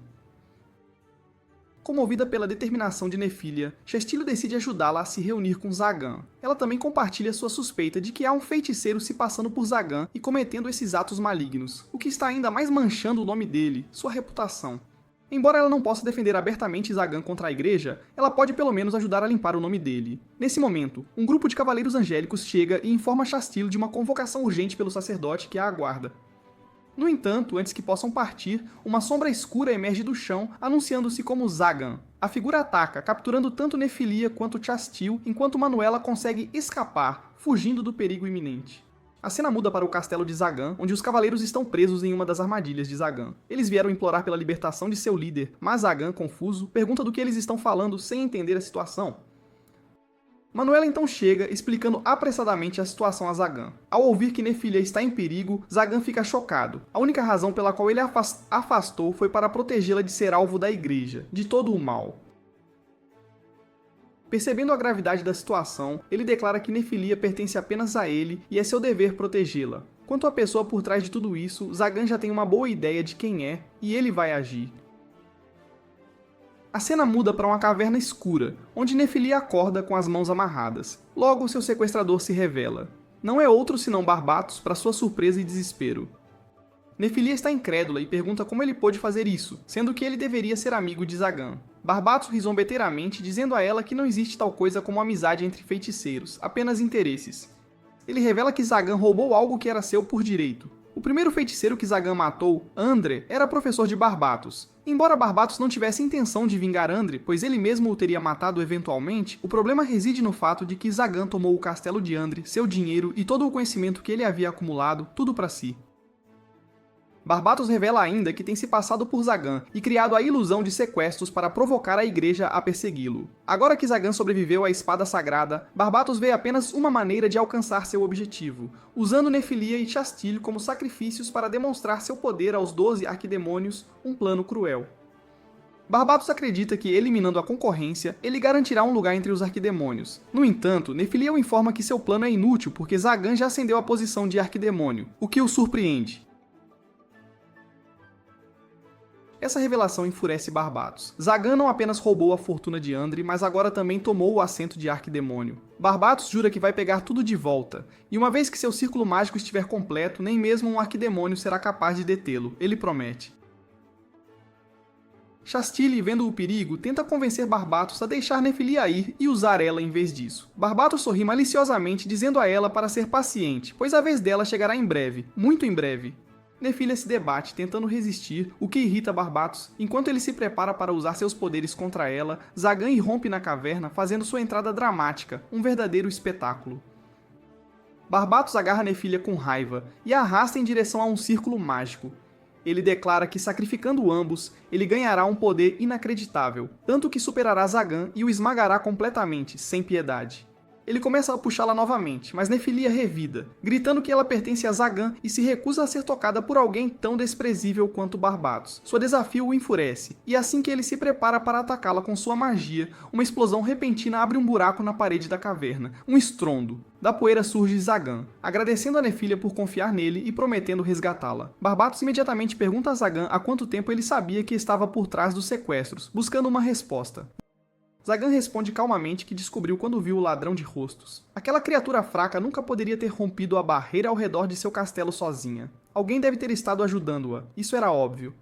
Comovida pela determinação de Nefilia, Shastir decide ajudá-la a se reunir com Zagan. Ela também compartilha sua suspeita de que há um feiticeiro se passando por Zagan e cometendo esses atos malignos, o que está ainda mais manchando o nome dele, sua reputação. Embora ela não possa defender abertamente Zagan contra a igreja, ela pode pelo menos ajudar a limpar o nome dele. Nesse momento, um grupo de cavaleiros angélicos chega e informa Shastir de uma convocação urgente pelo sacerdote que a aguarda. No entanto, antes que possam partir, uma sombra escura emerge do chão, anunciando-se como Zagan. A figura ataca, capturando tanto Nefilia quanto Shastir, enquanto Manuela consegue escapar, fugindo do perigo iminente. A cena muda para o castelo de Zagan, onde os cavaleiros estão presos em uma das armadilhas de Zagan. Eles vieram implorar pela libertação de seu líder, mas Zagan, confuso, pergunta do que eles estão falando sem entender a situação. Manuela então chega, explicando apressadamente a situação a Zagan. Ao ouvir que Nefilia está em perigo, Zagan fica chocado. A única razão pela qual ele a afastou foi para protegê-la de ser alvo da igreja, de todo o mal. Percebendo a gravidade da situação, ele declara que Nefilia pertence apenas a ele e é seu dever protegê-la. Quanto à pessoa por trás de tudo isso, Zagan já tem uma boa ideia de quem é e ele vai agir. A cena muda para uma caverna escura, onde Nefilia acorda com as mãos amarradas. Logo, seu sequestrador se revela. Não é outro senão Barbatos, para sua surpresa e desespero. Nefilia está incrédula e pergunta como ele pôde fazer isso, sendo que ele deveria ser amigo de Zagan. Barbatos ri zombeteiramente, dizendo a ela que não existe tal coisa como amizade entre feiticeiros, apenas interesses. Ele revela que Zagan roubou algo que era seu por direito. O primeiro feiticeiro que Zagan matou, Andre, era professor de Barbatos. Embora Barbatos não tivesse intenção de vingar Andre, pois ele mesmo o teria matado eventualmente, o problema reside no fato de que Zagan tomou o castelo de Andre, seu dinheiro e todo o conhecimento que ele havia acumulado, tudo para si. Barbatos revela ainda que tem se passado por Zagan e criado a ilusão de sequestros para provocar a igreja a persegui-lo. Agora que Zagan sobreviveu à espada sagrada, Barbatos vê apenas uma maneira de alcançar seu objetivo, usando Nefilia e Chastille como sacrifícios para demonstrar seu poder aos 12 arquidemônios, um plano cruel. Barbatos acredita que, eliminando a concorrência, ele garantirá um lugar entre os arquidemônios. No entanto, Nefilia o informa que seu plano é inútil porque Zagan já ascendeu à posição de arquidemônio, o que o surpreende. Essa revelação enfurece Barbatos. Zagan não apenas roubou a fortuna de Andre, mas agora também tomou o assento de arquidemônio. Barbatos jura que vai pegar tudo de volta, e uma vez que seu círculo mágico estiver completo, nem mesmo um arquidemônio será capaz de detê-lo, ele promete. Chastille, vendo o perigo, tenta convencer Barbatos a deixar Nefilia ir e usar ela em vez disso. Barbatos sorri maliciosamente, dizendo a ela para ser paciente, pois a vez dela chegará em breve, muito em breve. Nefilia se debate, tentando resistir, o que irrita Barbatos. Enquanto ele se prepara para usar seus poderes contra ela, Zagan irrompe na caverna, fazendo sua entrada dramática, um verdadeiro espetáculo. Barbatos agarra Nefilia com raiva e a arrasta em direção a um círculo mágico. Ele declara que, sacrificando ambos, ele ganhará um poder inacreditável, tanto que superará Zagan e o esmagará completamente, sem piedade. Ele começa a puxá-la novamente, mas Nefilia revida, gritando que ela pertence a Zagan e se recusa a ser tocada por alguém tão desprezível quanto Barbatos. Seu desafio o enfurece, e assim que ele se prepara para atacá-la com sua magia, uma explosão repentina abre um buraco na parede da caverna, um estrondo. Da poeira surge Zagan, agradecendo a Nefilia por confiar nele e prometendo resgatá-la. Barbatos imediatamente pergunta a Zagan há quanto tempo ele sabia que estava por trás dos sequestros, buscando uma resposta. Zagan responde calmamente que descobriu quando viu o ladrão de rostos. Aquela criatura fraca nunca poderia ter rompido a barreira ao redor de seu castelo sozinha. Alguém deve ter estado ajudando-a, isso era óbvio.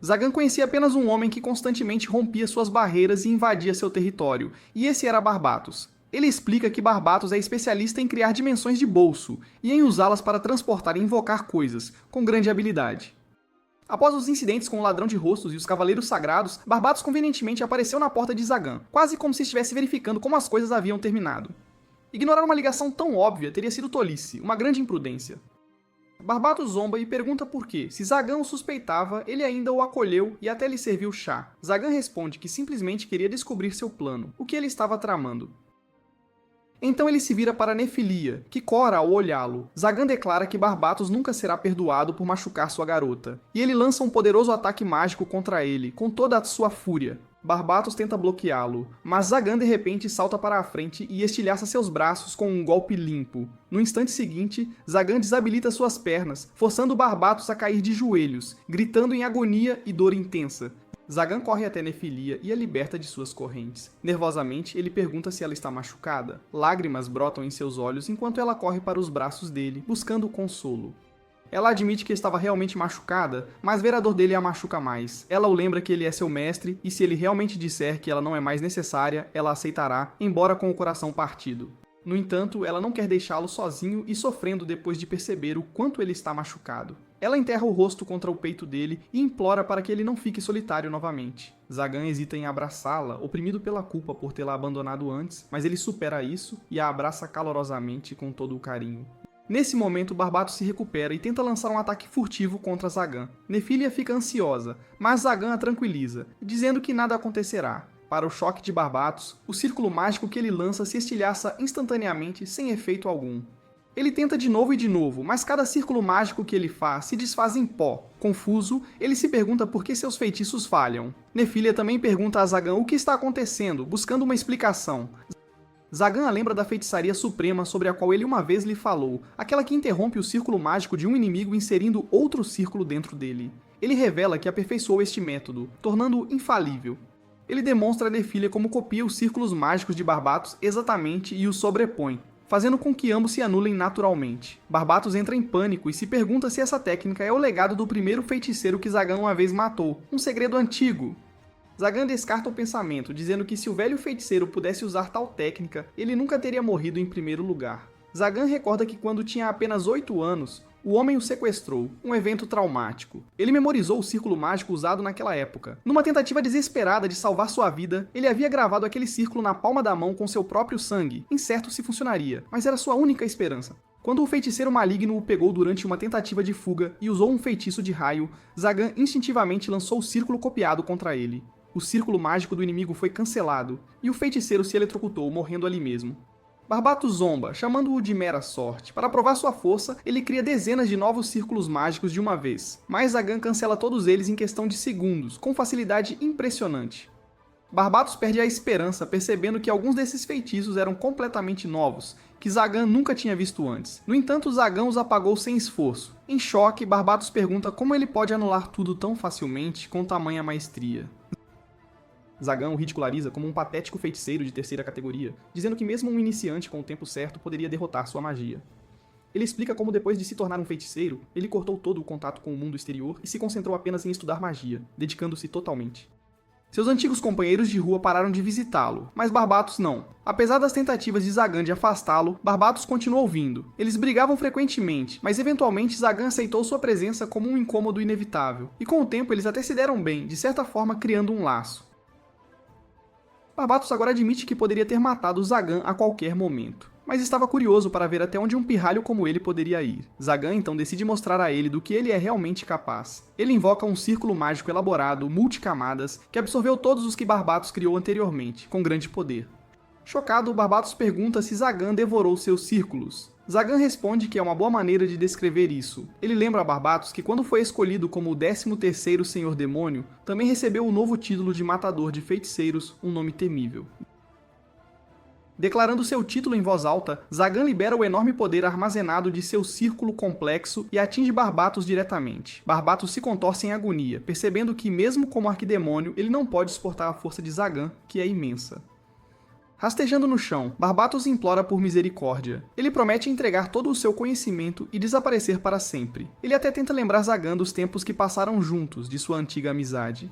Zagan conhecia apenas um homem que constantemente rompia suas barreiras e invadia seu território, e esse era Barbatos. Ele explica que Barbatos é especialista em criar dimensões de bolso, e em usá-las para transportar e invocar coisas, com grande habilidade. Após os incidentes com o Ladrão de Rostos e os Cavaleiros Sagrados, Barbatos convenientemente apareceu na porta de Zagan, quase como se estivesse verificando como as coisas haviam terminado. Ignorar uma ligação tão óbvia teria sido tolice, uma grande imprudência. Barbatos zomba e pergunta por que, se Zagan o suspeitava, ele ainda o acolheu e até lhe serviu chá. Zagan responde que simplesmente queria descobrir seu plano, o que ele estava tramando. Então ele se vira para Nefilia, que cora ao olhá-lo. Zagan declara que Barbatos nunca será perdoado por machucar sua garota, e ele lança um poderoso ataque mágico contra ele, com toda a sua fúria. Barbatos tenta bloqueá-lo, mas Zagan de repente salta para a frente e estilhaça seus braços com um golpe limpo. No instante seguinte, Zagan desabilita suas pernas, forçando Barbatos a cair de joelhos, gritando em agonia e dor intensa. Zagan corre até Nefilia e a liberta de suas correntes. Nervosamente, ele pergunta se ela está machucada. Lágrimas brotam em seus olhos enquanto ela corre para os braços dele, buscando consolo. Ela admite que estava realmente machucada, mas ver a dor dele a machuca mais. Ela o lembra que ele é seu mestre e se ele realmente disser que ela não é mais necessária, ela aceitará, embora com o coração partido. No entanto, ela não quer deixá-lo sozinho e sofrendo depois de perceber o quanto ele está machucado. Ela enterra o rosto contra o peito dele e implora para que ele não fique solitário novamente. Zagan hesita em abraçá-la, oprimido pela culpa por tê-la abandonado antes, mas ele supera isso e a abraça calorosamente com todo o carinho. Nesse momento, Barbatos se recupera e tenta lançar um ataque furtivo contra Zagan. Nefilia fica ansiosa, mas Zagan a tranquiliza, dizendo que nada acontecerá. Para o choque de Barbatos, o círculo mágico que ele lança se estilhaça instantaneamente, sem efeito algum. Ele tenta de novo, mas cada círculo mágico que ele faz se desfaz em pó. Confuso, ele se pergunta por que seus feitiços falham. Nefilia também pergunta a Zagan o que está acontecendo, buscando uma explicação. Zagan a lembra da feitiçaria suprema sobre a qual ele uma vez lhe falou, aquela que interrompe o círculo mágico de um inimigo inserindo outro círculo dentro dele. Ele revela que aperfeiçoou este método, tornando-o infalível. Ele demonstra a Nefília como copia os círculos mágicos de Barbatos exatamente e os sobrepõe, fazendo com que ambos se anulem naturalmente. Barbatos entra em pânico e se pergunta se essa técnica é o legado do primeiro feiticeiro que Zagan uma vez matou, um segredo antigo. Zagan descarta o pensamento, dizendo que se o velho feiticeiro pudesse usar tal técnica, ele nunca teria morrido em primeiro lugar. Zagan recorda que quando tinha apenas 8 anos, o homem o sequestrou, um evento traumático. Ele memorizou o círculo mágico usado naquela época. Numa tentativa desesperada de salvar sua vida, ele havia gravado aquele círculo na palma da mão com seu próprio sangue, incerto se funcionaria, mas era sua única esperança. Quando o feiticeiro maligno o pegou durante uma tentativa de fuga e usou um feitiço de raio, Zagan instintivamente lançou o círculo copiado contra ele. O círculo mágico do inimigo foi cancelado, e o feiticeiro se eletrocutou, morrendo ali mesmo. Barbatos zomba, chamando-o de mera sorte. Para provar sua força, ele cria dezenas de novos círculos mágicos de uma vez, mas Zagan cancela todos eles em questão de segundos, com facilidade impressionante. Barbatos perde a esperança, percebendo que alguns desses feitiços eram completamente novos, que Zagan nunca tinha visto antes. No entanto, Zagan os apagou sem esforço. Em choque, Barbatos pergunta como ele pode anular tudo tão facilmente com tamanha maestria. Zagan o ridiculariza como um patético feiticeiro de terceira categoria, dizendo que mesmo um iniciante com o tempo certo poderia derrotar sua magia. Ele explica como depois de se tornar um feiticeiro, ele cortou todo o contato com o mundo exterior e se concentrou apenas em estudar magia, dedicando-se totalmente. Seus antigos companheiros de rua pararam de visitá-lo, mas Barbatos não. Apesar das tentativas de Zagan de afastá-lo, Barbatos continuou vindo. Eles brigavam frequentemente, mas eventualmente Zagan aceitou sua presença como um incômodo inevitável, e com o tempo eles até se deram bem, de certa forma criando um laço. Barbatos agora admite que poderia ter matado Zagan a qualquer momento, mas estava curioso para ver até onde um pirralho como ele poderia ir. Zagan então decide mostrar a ele do que ele é realmente capaz. Ele invoca um círculo mágico elaborado, multicamadas, que absorveu todos os que Barbatos criou anteriormente, com grande poder. Chocado, Barbatos pergunta se Zagan devorou seus círculos. Zagan responde que é uma boa maneira de descrever isso. Ele lembra a Barbatos que quando foi escolhido como o 13º Senhor Demônio, também recebeu o novo título de Matador de Feiticeiros, um nome temível. Declarando seu título em voz alta, Zagan libera o enorme poder armazenado de seu círculo complexo e atinge Barbatos diretamente. Barbatos se contorce em agonia, percebendo que mesmo como arquidemônio, ele não pode suportar a força de Zagan, que é imensa. Rastejando no chão, Barbatos implora por misericórdia. Ele promete entregar todo o seu conhecimento e desaparecer para sempre. Ele até tenta lembrar Zagan dos tempos que passaram juntos, de sua antiga amizade.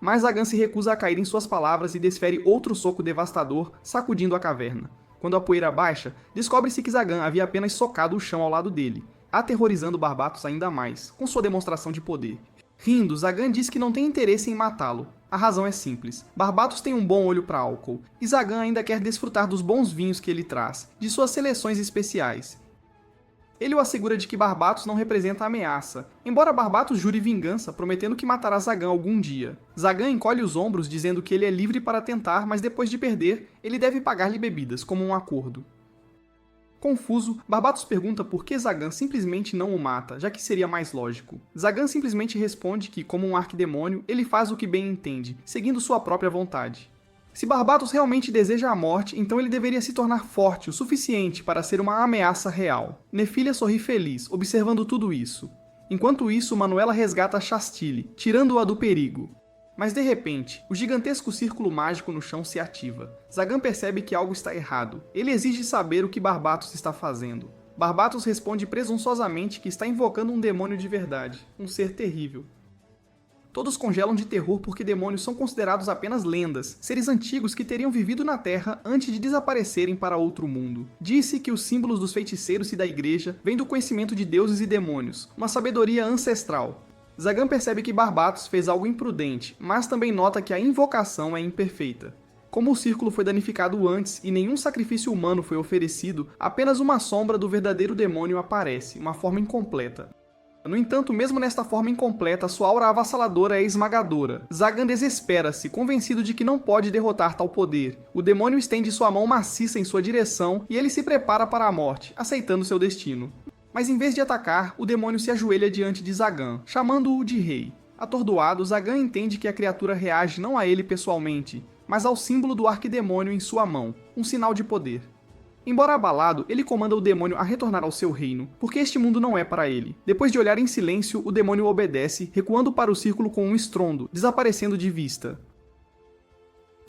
Mas Zagan se recusa a cair em suas palavras e desfere outro soco devastador, sacudindo a caverna. Quando a poeira baixa, descobre-se que Zagan havia apenas socado o chão ao lado dele, aterrorizando Barbatos ainda mais, com sua demonstração de poder. Rindo, Zagan diz que não tem interesse em matá-lo. A razão é simples. Barbatos tem um bom olho para álcool, e Zagan ainda quer desfrutar dos bons vinhos que ele traz, de suas seleções especiais. Ele o assegura de que Barbatos não representa ameaça, embora Barbatos jure vingança, prometendo que matará Zagan algum dia. Zagan encolhe os ombros, dizendo que ele é livre para tentar, mas depois de perder, ele deve pagar-lhe bebidas, como um acordo. Confuso, Barbatos pergunta por que Zagan simplesmente não o mata, já que seria mais lógico. Zagan simplesmente responde que, como um arquidemônio, ele faz o que bem entende, seguindo sua própria vontade. Se Barbatos realmente deseja a morte, então ele deveria se tornar forte o suficiente para ser uma ameaça real. Nefília sorri feliz, observando tudo isso. Enquanto isso, Manuela resgata Chastile, tirando-a do perigo. Mas de repente, o gigantesco círculo mágico no chão se ativa. Zagan percebe que algo está errado. Ele exige saber o que Barbatos está fazendo. Barbatos responde presunçosamente que está invocando um demônio de verdade, um ser terrível. Todos congelam de terror porque demônios são considerados apenas lendas, seres antigos que teriam vivido na Terra antes de desaparecerem para outro mundo. Disse que os símbolos dos feiticeiros e da igreja vêm do conhecimento de deuses e demônios, uma sabedoria ancestral. Zagan percebe que Barbatos fez algo imprudente, mas também nota que a invocação é imperfeita. Como o círculo foi danificado antes e nenhum sacrifício humano foi oferecido, apenas uma sombra do verdadeiro demônio aparece, uma forma incompleta. No entanto, mesmo nesta forma incompleta, sua aura avassaladora é esmagadora. Zagan desespera-se, convencido de que não pode derrotar tal poder. O demônio estende sua mão maciça em sua direção e ele se prepara para a morte, aceitando seu destino. Mas em vez de atacar, o demônio se ajoelha diante de Zagan, chamando-o de rei. Atordoado, Zagan entende que a criatura reage não a ele pessoalmente, mas ao símbolo do arquidemônio em sua mão, um sinal de poder. Embora abalado, ele comanda o demônio a retornar ao seu reino, porque este mundo não é para ele. Depois de olhar em silêncio, o demônio obedece, recuando para o círculo com um estrondo, desaparecendo de vista.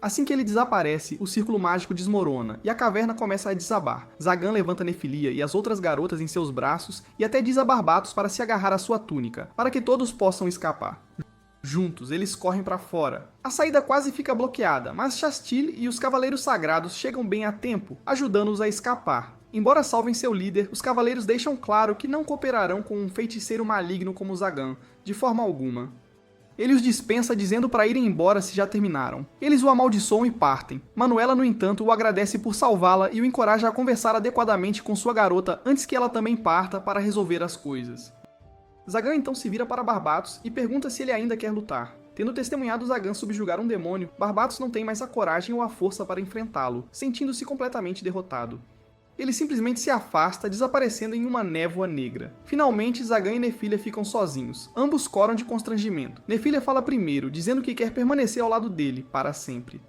Assim que ele desaparece, o círculo mágico desmorona e a caverna começa a desabar. Zagan levanta Nefilia e as outras garotas em seus braços e até diz a Barbatos para se agarrar à sua túnica, para que todos possam escapar. Juntos, eles correm para fora. A saída quase fica bloqueada, mas Chastile e os Cavaleiros Sagrados chegam bem a tempo, ajudando-os a escapar. Embora salvem seu líder, os Cavaleiros deixam claro que não cooperarão com um feiticeiro maligno como Zagan, de forma alguma. Ele os dispensa dizendo para irem embora se já terminaram. Eles o amaldiçoam e partem. Manuela, no entanto, o agradece por salvá-la e o encoraja a conversar adequadamente com sua garota antes que ela também parta para resolver as coisas. Zagan então se vira para Barbatos e pergunta se ele ainda quer lutar. Tendo testemunhado Zagan subjugar um demônio, Barbatos não tem mais a coragem ou a força para enfrentá-lo, sentindo-se completamente derrotado. Ele simplesmente se afasta, desaparecendo em uma névoa negra. Finalmente, Zagan e Nefilia ficam sozinhos. Ambos coram de constrangimento. Nefilia fala primeiro, dizendo que quer permanecer ao lado dele, para sempre.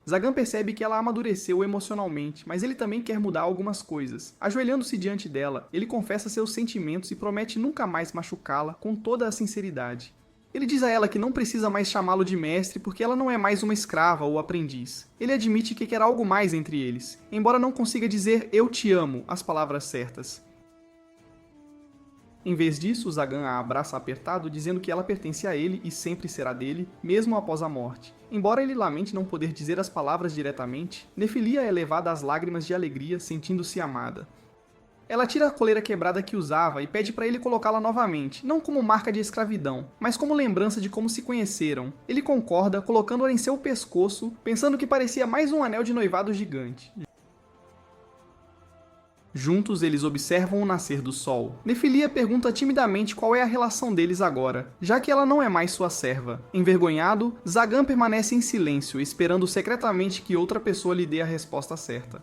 Zagan percebe que ela amadureceu emocionalmente, mas ele também quer mudar algumas coisas. Ajoelhando-se diante dela, ele confessa seus sentimentos e promete nunca mais machucá-la com toda a sinceridade. Ele diz a ela que não precisa mais chamá-lo de mestre porque ela não é mais uma escrava ou aprendiz. Ele admite que quer algo mais entre eles, embora não consiga dizer "eu te amo", as palavras certas. Em vez disso, Zagan a abraça apertado, dizendo que ela pertence a ele e sempre será dele, mesmo após a morte. Embora ele lamente não poder dizer as palavras diretamente, Nefilia é levada às lágrimas de alegria, sentindo-se amada. Ela tira a coleira quebrada que usava e pede para ele colocá-la novamente, não como marca de escravidão, mas como lembrança de como se conheceram. Ele concorda, colocando-a em seu pescoço, pensando que parecia mais um anel de noivado gigante. Juntos, eles observam o nascer do sol. Nefilia pergunta timidamente qual é a relação deles agora, já que ela não é mais sua serva. Envergonhado, Zagan permanece em silêncio, esperando secretamente que outra pessoa lhe dê a resposta certa.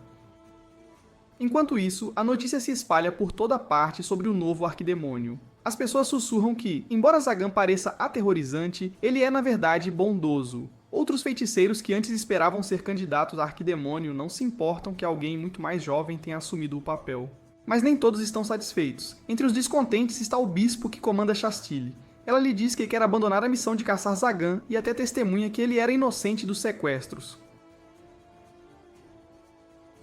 Enquanto isso, a notícia se espalha por toda parte sobre o novo arquidemônio. As pessoas sussurram que, embora Zagan pareça aterrorizante, ele é na verdade bondoso. Outros feiticeiros que antes esperavam ser candidatos a arquidemônio não se importam que alguém muito mais jovem tenha assumido o papel. Mas nem todos estão satisfeitos. Entre os descontentes está o bispo que comanda Chastile. Ela lhe diz que quer abandonar a missão de caçar Zagan e até testemunha que ele era inocente dos sequestros.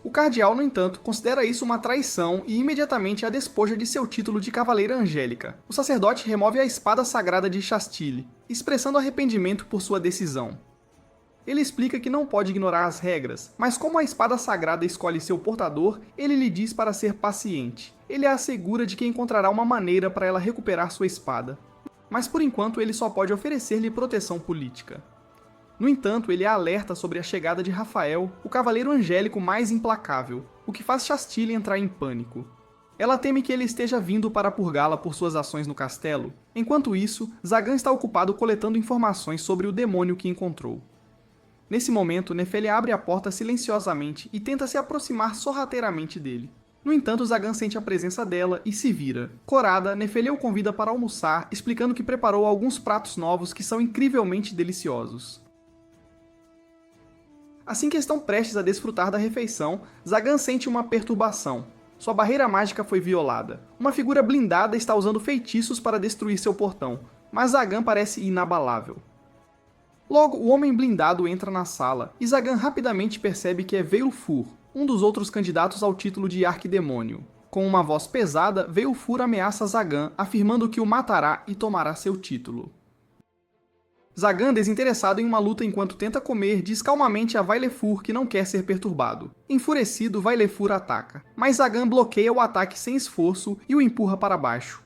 O cardeal, no entanto, considera isso uma traição e imediatamente a despoja de seu título de Cavaleira Angélica. O sacerdote remove a espada sagrada de Chastile, expressando arrependimento por sua decisão. Ele explica que não pode ignorar as regras, mas como a espada sagrada escolhe seu portador, ele lhe diz para ser paciente. Ele a assegura de que encontrará uma maneira para ela recuperar sua espada. Mas por enquanto ele só pode oferecer-lhe proteção política. No entanto, ele a alerta sobre a chegada de Rafael, o cavaleiro angélico mais implacável, o que faz Chastile entrar em pânico. Ela teme que ele esteja vindo para purgá-la por suas ações no castelo. Enquanto isso, Zagan está ocupado coletando informações sobre o demônio que encontrou. Nesse momento, Nefilia abre a porta silenciosamente e tenta se aproximar sorrateiramente dele. No entanto, Zagan sente a presença dela e se vira. Corada, Nefilia o convida para almoçar, explicando que preparou alguns pratos novos que são incrivelmente deliciosos. Assim que estão prestes a desfrutar da refeição, Zagan sente uma perturbação. Sua barreira mágica foi violada. Uma figura blindada está usando feitiços para destruir seu portão, mas Zagan parece inabalável. Logo, o homem blindado entra na sala, e Zagan rapidamente percebe que é Valefor, um dos outros candidatos ao título de Arquidemônio. Com uma voz pesada, Valefor ameaça Zagan, afirmando que o matará e tomará seu título. Zagan, desinteressado em uma luta enquanto tenta comer, diz calmamente a Valefor que não quer ser perturbado. Enfurecido, Valefor ataca, mas Zagan bloqueia o ataque sem esforço e o empurra para baixo.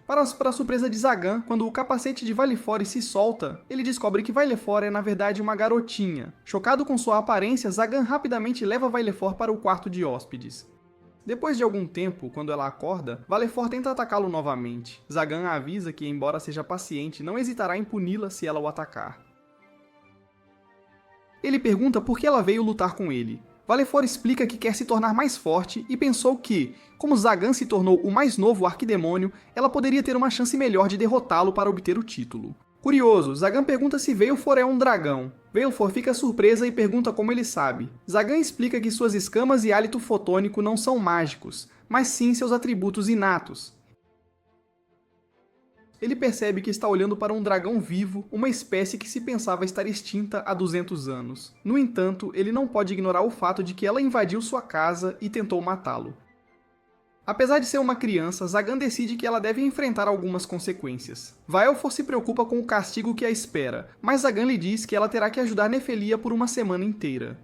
Para a surpresa de Zagan, quando o capacete de Valefor se solta, ele descobre que Valefor é na verdade uma garotinha. Chocado com sua aparência, Zagan rapidamente leva Valefor para o quarto de hóspedes. Depois de algum tempo, quando ela acorda, Valefor tenta atacá-lo novamente. Zagan a avisa que, embora seja paciente, não hesitará em puni-la se ela o atacar. Ele pergunta por que ela veio lutar com ele. Valefor explica que quer se tornar mais forte e pensou que, como Zagan se tornou o mais novo arquidemônio, ela poderia ter uma chance melhor de derrotá-lo para obter o título. Curioso, Zagan pergunta se Valefor é um dragão. Valefor fica surpresa e pergunta como ele sabe. Zagan explica que suas escamas e hálito fotônico não são mágicos, mas sim seus atributos inatos. Ele percebe que está olhando para um dragão vivo, uma espécie que se pensava estar extinta há 200 anos. No entanto, ele não pode ignorar o fato de que ela invadiu sua casa e tentou matá-lo. Apesar de ser uma criança, Zagan decide que ela deve enfrentar algumas consequências. Vaelfor se preocupa com o castigo que a espera, mas Zagan lhe diz que ela terá que ajudar Nefelia por uma semana inteira.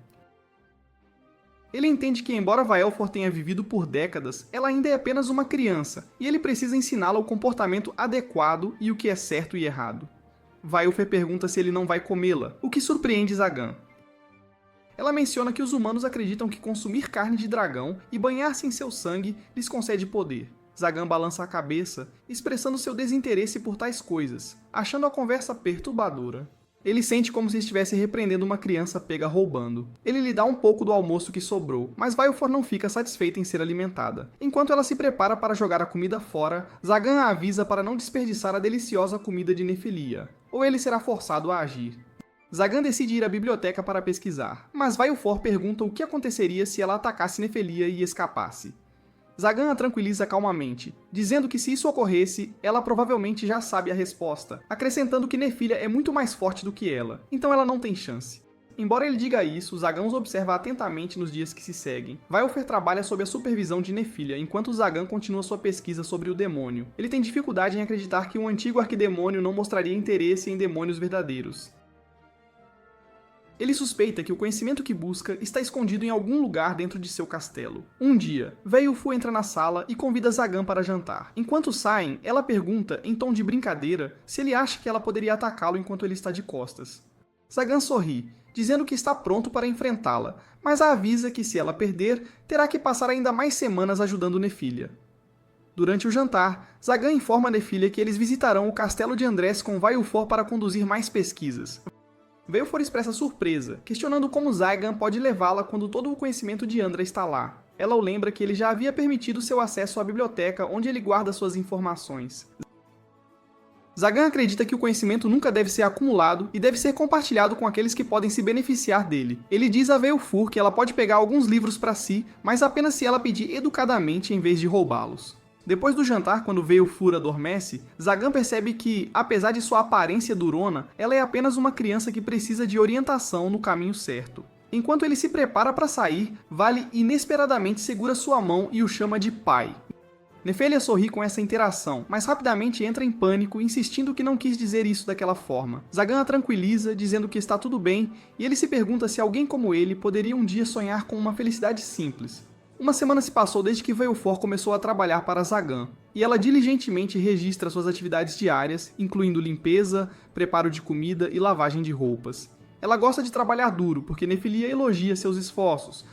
Ele entende que, embora Vaelfor tenha vivido por décadas, ela ainda é apenas uma criança, e ele precisa ensiná-la o comportamento adequado e o que é certo e errado. Vaelfor pergunta se ele não vai comê-la, o que surpreende Zagan. Ela menciona que os humanos acreditam que consumir carne de dragão e banhar-se em seu sangue lhes concede poder. Zagan balança a cabeça, expressando seu desinteresse por tais coisas, achando a conversa perturbadora. Ele sente como se estivesse repreendendo uma criança pega roubando. Ele lhe dá um pouco do almoço que sobrou, mas Vaelfor não fica satisfeita em ser alimentada. Enquanto ela se prepara para jogar a comida fora, Zagan a avisa para não desperdiçar a deliciosa comida de Nefelia, ou ele será forçado a agir. Zagan decide ir à biblioteca para pesquisar, mas Vaelfor pergunta o que aconteceria se ela atacasse Nefelia e escapasse. Zagan a tranquiliza calmamente, dizendo que se isso ocorresse, ela provavelmente já sabe a resposta, acrescentando que Nefelia é muito mais forte do que ela, então ela não tem chance. Embora ele diga isso, Zagan os observa atentamente nos dias que se seguem. Vaelfor trabalha sob a supervisão de Nefelia, enquanto Zagan continua sua pesquisa sobre o demônio. Ele tem dificuldade em acreditar que um antigo arquidemônio não mostraria interesse em demônios verdadeiros. Ele suspeita que o conhecimento que busca está escondido em algum lugar dentro de seu castelo. Um dia, Vaelfor entra na sala e convida Zagan para jantar. Enquanto saem, ela pergunta, em tom de brincadeira, se ele acha que ela poderia atacá-lo enquanto ele está de costas. Zagan sorri, dizendo que está pronto para enfrentá-la, mas a avisa que se ela perder, terá que passar ainda mais semanas ajudando Nefelia. Durante o jantar, Zagan informa Nefelia que eles visitarão o castelo de Andrés com Vaelfor para conduzir mais pesquisas. Vaelfor expressa surpresa, questionando como Zagan pode levá-la quando todo o conhecimento de Andra está lá. Ela o lembra que ele já havia permitido seu acesso à biblioteca onde ele guarda suas informações. Zagan acredita que o conhecimento nunca deve ser acumulado e deve ser compartilhado com aqueles que podem se beneficiar dele. Ele diz a Vaelfor que ela pode pegar alguns livros para si, mas apenas se ela pedir educadamente em vez de roubá-los. Depois do jantar, quando Vaelfor adormece, Zagan percebe que, apesar de sua aparência durona, ela é apenas uma criança que precisa de orientação no caminho certo. Enquanto ele se prepara para sair, Vale inesperadamente segura sua mão e o chama de pai. Nefelia sorri com essa interação, mas rapidamente entra em pânico, insistindo que não quis dizer isso daquela forma. Zagan a tranquiliza, dizendo que está tudo bem, e ele se pergunta se alguém como ele poderia um dia sonhar com uma felicidade simples. Uma semana se passou desde que Vaelfor começou a trabalhar para Zagan, e ela diligentemente registra suas atividades diárias, incluindo limpeza, preparo de comida e lavagem de roupas. Ela gosta de trabalhar duro, porque Nefelia elogia seus esforços.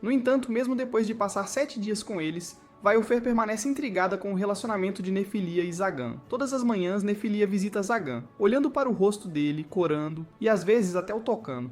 No entanto, mesmo depois de passar 7 dias com eles, Vaelfor permanece intrigada com o relacionamento de Nefelia e Zagan. Todas as manhãs, Nefelia visita Zagan, olhando para o rosto dele, corando, e às vezes até o tocando.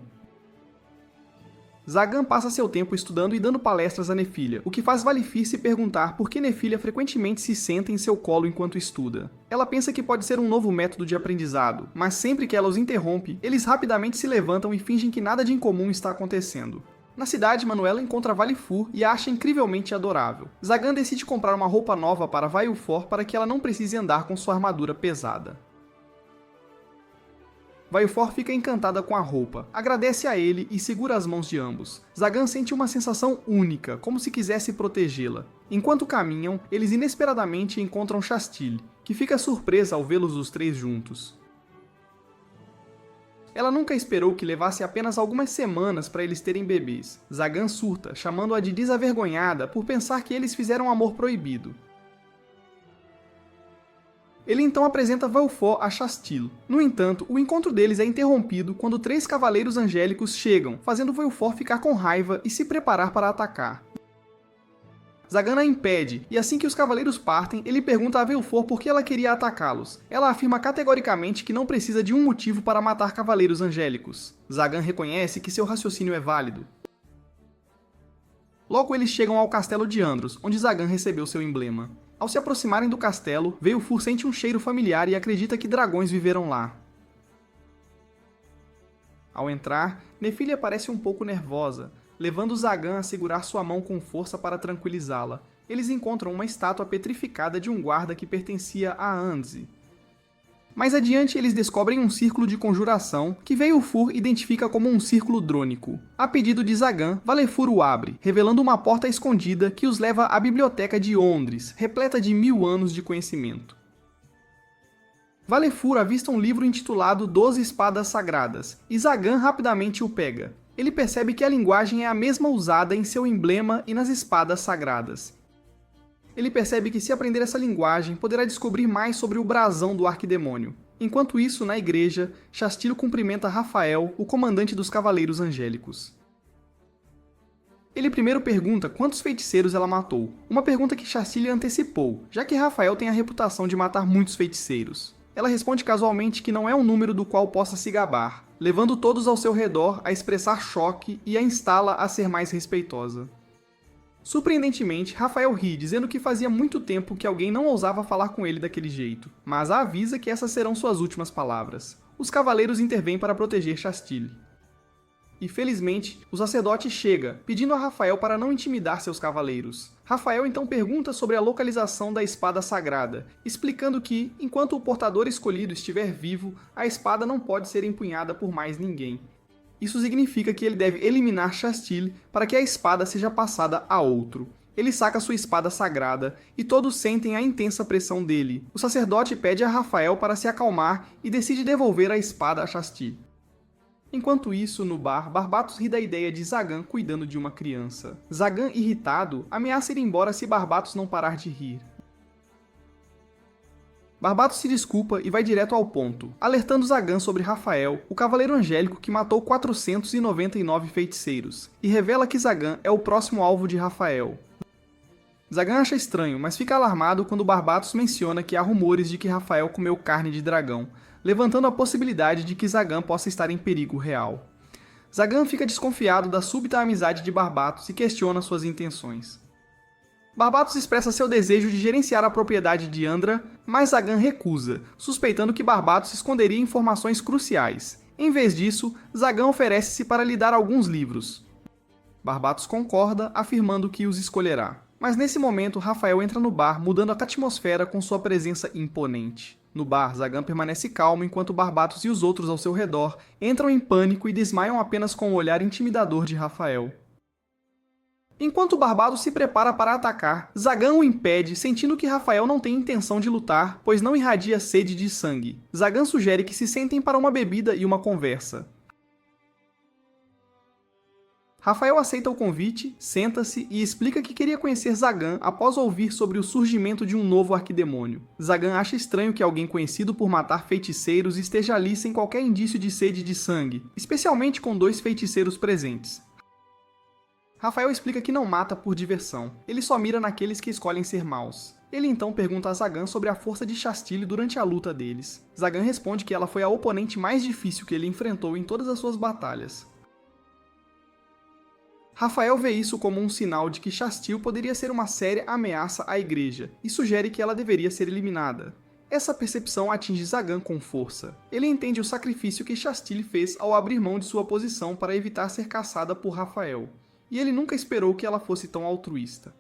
Zagan passa seu tempo estudando e dando palestras a Nefelia, o que faz Valifir se perguntar por que Nefelia frequentemente se senta em seu colo enquanto estuda. Ela pensa que pode ser um novo método de aprendizado, mas sempre que ela os interrompe, eles rapidamente se levantam e fingem que nada de incomum está acontecendo. Na cidade, Manuela encontra Valifur e a acha incrivelmente adorável. Zagan decide comprar uma roupa nova para Vaelfor para que ela não precise andar com sua armadura pesada. Vaelfor fica encantada com a roupa, agradece a ele e segura as mãos de ambos. Zagan sente uma sensação única, como se quisesse protegê-la. Enquanto caminham, eles inesperadamente encontram Chastil, que fica surpresa ao vê-los os três juntos. Ela nunca esperou que levasse apenas algumas semanas para eles terem bebês. Zagan surta, chamando-a de desavergonhada por pensar que eles fizeram amor proibido. Ele então apresenta Vaelfor a Chastil. No entanto, o encontro deles é interrompido quando 3 cavaleiros angélicos chegam, fazendo Vaelfor ficar com raiva e se preparar para atacar. Zagan a impede, e assim que os cavaleiros partem, ele pergunta a Vaelfor por que ela queria atacá-los. Ela afirma categoricamente que não precisa de um motivo para matar cavaleiros angélicos. Zagan reconhece que seu raciocínio é válido. Logo eles chegam ao castelo de Andros, onde Zagan recebeu seu emblema. Ao se aproximarem do castelo, Vaelfor sente um cheiro familiar e acredita que dragões viveram lá. Ao entrar, Nefelia parece um pouco nervosa, levando Zagan a segurar sua mão com força para tranquilizá-la. Eles encontram uma estátua petrificada de um guarda que pertencia a Anzi. Mais adiante, eles descobrem um círculo de conjuração que Veiulfur identifica como um círculo drônico. A pedido de Zagan, Valefur o abre, revelando uma porta escondida que os leva à biblioteca de Ondres, repleta de 1000 anos de conhecimento. Valefur avista um livro intitulado 12 Espadas Sagradas, e Zagan rapidamente o pega. Ele percebe que a linguagem é a mesma usada em seu emblema e nas espadas sagradas. Ele percebe que se aprender essa linguagem, poderá descobrir mais sobre o brasão do arquidemônio. Enquanto isso, na igreja, Shastil cumprimenta Rafael, o comandante dos Cavaleiros Angélicos. Ele primeiro pergunta quantos feiticeiros ela matou, uma pergunta que Shastil antecipou, já que Rafael tem a reputação de matar muitos feiticeiros. Ela responde casualmente que não é um número do qual possa se gabar, levando todos ao seu redor a expressar choque e a instá-la a ser mais respeitosa. Surpreendentemente, Rafael ri, dizendo que fazia muito tempo que alguém não ousava falar com ele daquele jeito, mas a avisa que essas serão suas últimas palavras. Os cavaleiros intervêm para proteger Shastil. E felizmente, o sacerdote chega, pedindo a Rafael para não intimidar seus cavaleiros. Rafael então pergunta sobre a localização da espada sagrada, explicando que, enquanto o portador escolhido estiver vivo, a espada não pode ser empunhada por mais ninguém. Isso significa que ele deve eliminar Shastil para que a espada seja passada a outro. Ele saca sua espada sagrada e todos sentem a intensa pressão dele. O sacerdote pede a Rafael para se acalmar e decide devolver a espada a Shastil. Enquanto isso, no bar, Barbatos ri da ideia de Zagan cuidando de uma criança. Zagan, irritado, ameaça ir embora se Barbatos não parar de rir. Barbatos se desculpa e vai direto ao ponto, alertando Zagan sobre Rafael, o cavaleiro angélico que matou 499 feiticeiros, e revela que Zagan é o próximo alvo de Rafael. Zagan acha estranho, mas fica alarmado quando Barbatos menciona que há rumores de que Rafael comeu carne de dragão, levantando a possibilidade de que Zagan possa estar em perigo real. Zagan fica desconfiado da súbita amizade de Barbatos e questiona suas intenções. Barbatos expressa seu desejo de gerenciar a propriedade de Andra, mas Zagan recusa, suspeitando que Barbatos esconderia informações cruciais. Em vez disso, Zagan oferece-se para lhe dar alguns livros. Barbatos concorda, afirmando que os escolherá. Mas nesse momento, Rafael entra no bar, mudando a atmosfera com sua presença imponente. No bar, Zagan permanece calmo enquanto Barbatos e os outros ao seu redor entram em pânico e desmaiam apenas com o olhar intimidador de Rafael. Enquanto Barbatos se prepara para atacar, Zagan o impede, sentindo que Rafael não tem intenção de lutar, pois não irradia sede de sangue. Zagan sugere que se sentem para uma bebida e uma conversa. Rafael aceita o convite, senta-se e explica que queria conhecer Zagan após ouvir sobre o surgimento de um novo arquidemônio. Zagan acha estranho que alguém conhecido por matar feiticeiros esteja ali sem qualquer indício de sede de sangue, especialmente com 2 feiticeiros presentes. Rafael explica que não mata por diversão, ele só mira naqueles que escolhem ser maus. Ele então pergunta a Zagan sobre a força de Shastil durante a luta deles. Zagan responde que ela foi a oponente mais difícil que ele enfrentou em todas as suas batalhas. Rafael vê isso como um sinal de que Shastil poderia ser uma séria ameaça à igreja, e sugere que ela deveria ser eliminada. Essa percepção atinge Zagan com força. Ele entende o sacrifício que Shastil fez ao abrir mão de sua posição para evitar ser caçada por Rafael. E ele nunca esperou que ela fosse tão altruísta.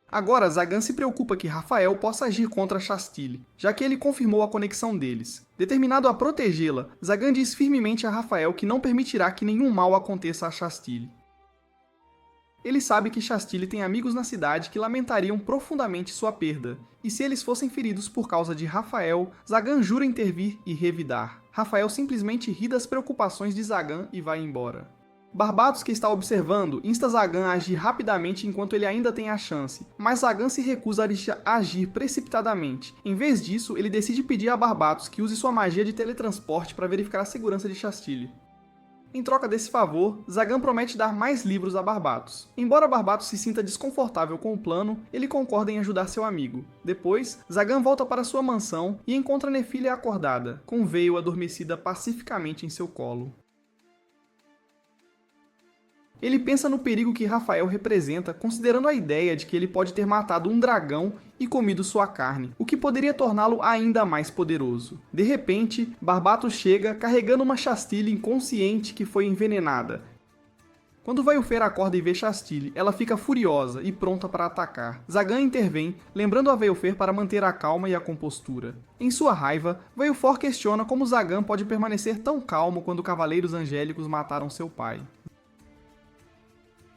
Agora, Zagan se preocupa que Rafael possa agir contra Shastil, já que ele confirmou a conexão deles. Determinado a protegê-la, Zagan diz firmemente a Rafael que não permitirá que nenhum mal aconteça a Shastil. Ele sabe que Shastil tem amigos na cidade que lamentariam profundamente sua perda, e se eles fossem feridos por causa de Rafael, Zagan jura intervir e revidar. Rafael simplesmente ri das preocupações de Zagan e vai embora. Barbatos, que está observando, insta Zagan a agir rapidamente enquanto ele ainda tem a chance, mas Zagan se recusa a agir precipitadamente. Em vez disso, ele decide pedir a Barbatos que use sua magia de teletransporte para verificar a segurança de Shastil. Em troca desse favor, Zagan promete dar mais livros a Barbatos. Embora Barbatos se sinta desconfortável com o plano, ele concorda em ajudar seu amigo. Depois, Zagan volta para sua mansão e encontra Nefília acordada, com Veil adormecida pacificamente em seu colo. Ele pensa no perigo que Rafael representa, considerando a ideia de que ele pode ter matado um dragão e comido sua carne, o que poderia torná-lo ainda mais poderoso. De repente, Barbatos chega carregando uma Shastil inconsciente que foi envenenada. Quando Vaiufer acorda e vê Shastile, ela fica furiosa e pronta para atacar. Zagan intervém, lembrando a Vaiufer para manter a calma e a compostura. Em sua raiva, Vaiufor questiona como Zagan pode permanecer tão calmo quando cavaleiros angélicos mataram seu pai.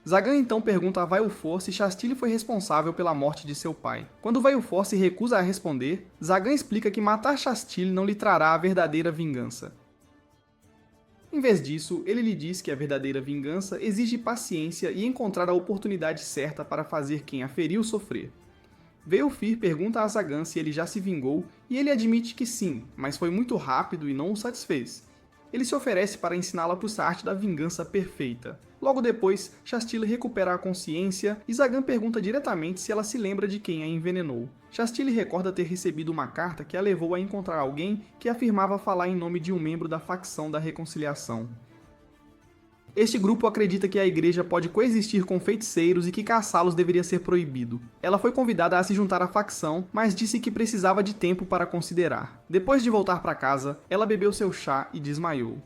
Zagan então pergunta a Vaiufor se Shastile foi responsável pela morte de seu pai. Quando Vaiufor se recusa a responder, Zagan explica que matar Shastile não lhe trará a verdadeira vingança. Em vez disso, ele lhe diz que a verdadeira vingança exige paciência e encontrar a oportunidade certa para fazer quem a feriu sofrer. Veiufir pergunta a Zagan se ele já se vingou e ele admite que sim, mas foi muito rápido e não o satisfez. Ele se oferece para ensiná-la a arte da vingança perfeita. Logo depois, Shastile recupera a consciência e Zagan pergunta diretamente se ela se lembra de quem a envenenou. Shastile recorda ter recebido uma carta que a levou a encontrar alguém que afirmava falar em nome de um membro da facção da Reconciliação. Este grupo acredita que a igreja pode coexistir com feiticeiros e que caçá-los deveria ser proibido. Ela foi convidada a se juntar à facção, mas disse que precisava de tempo para considerar. Depois de voltar para casa, ela bebeu seu chá e desmaiou.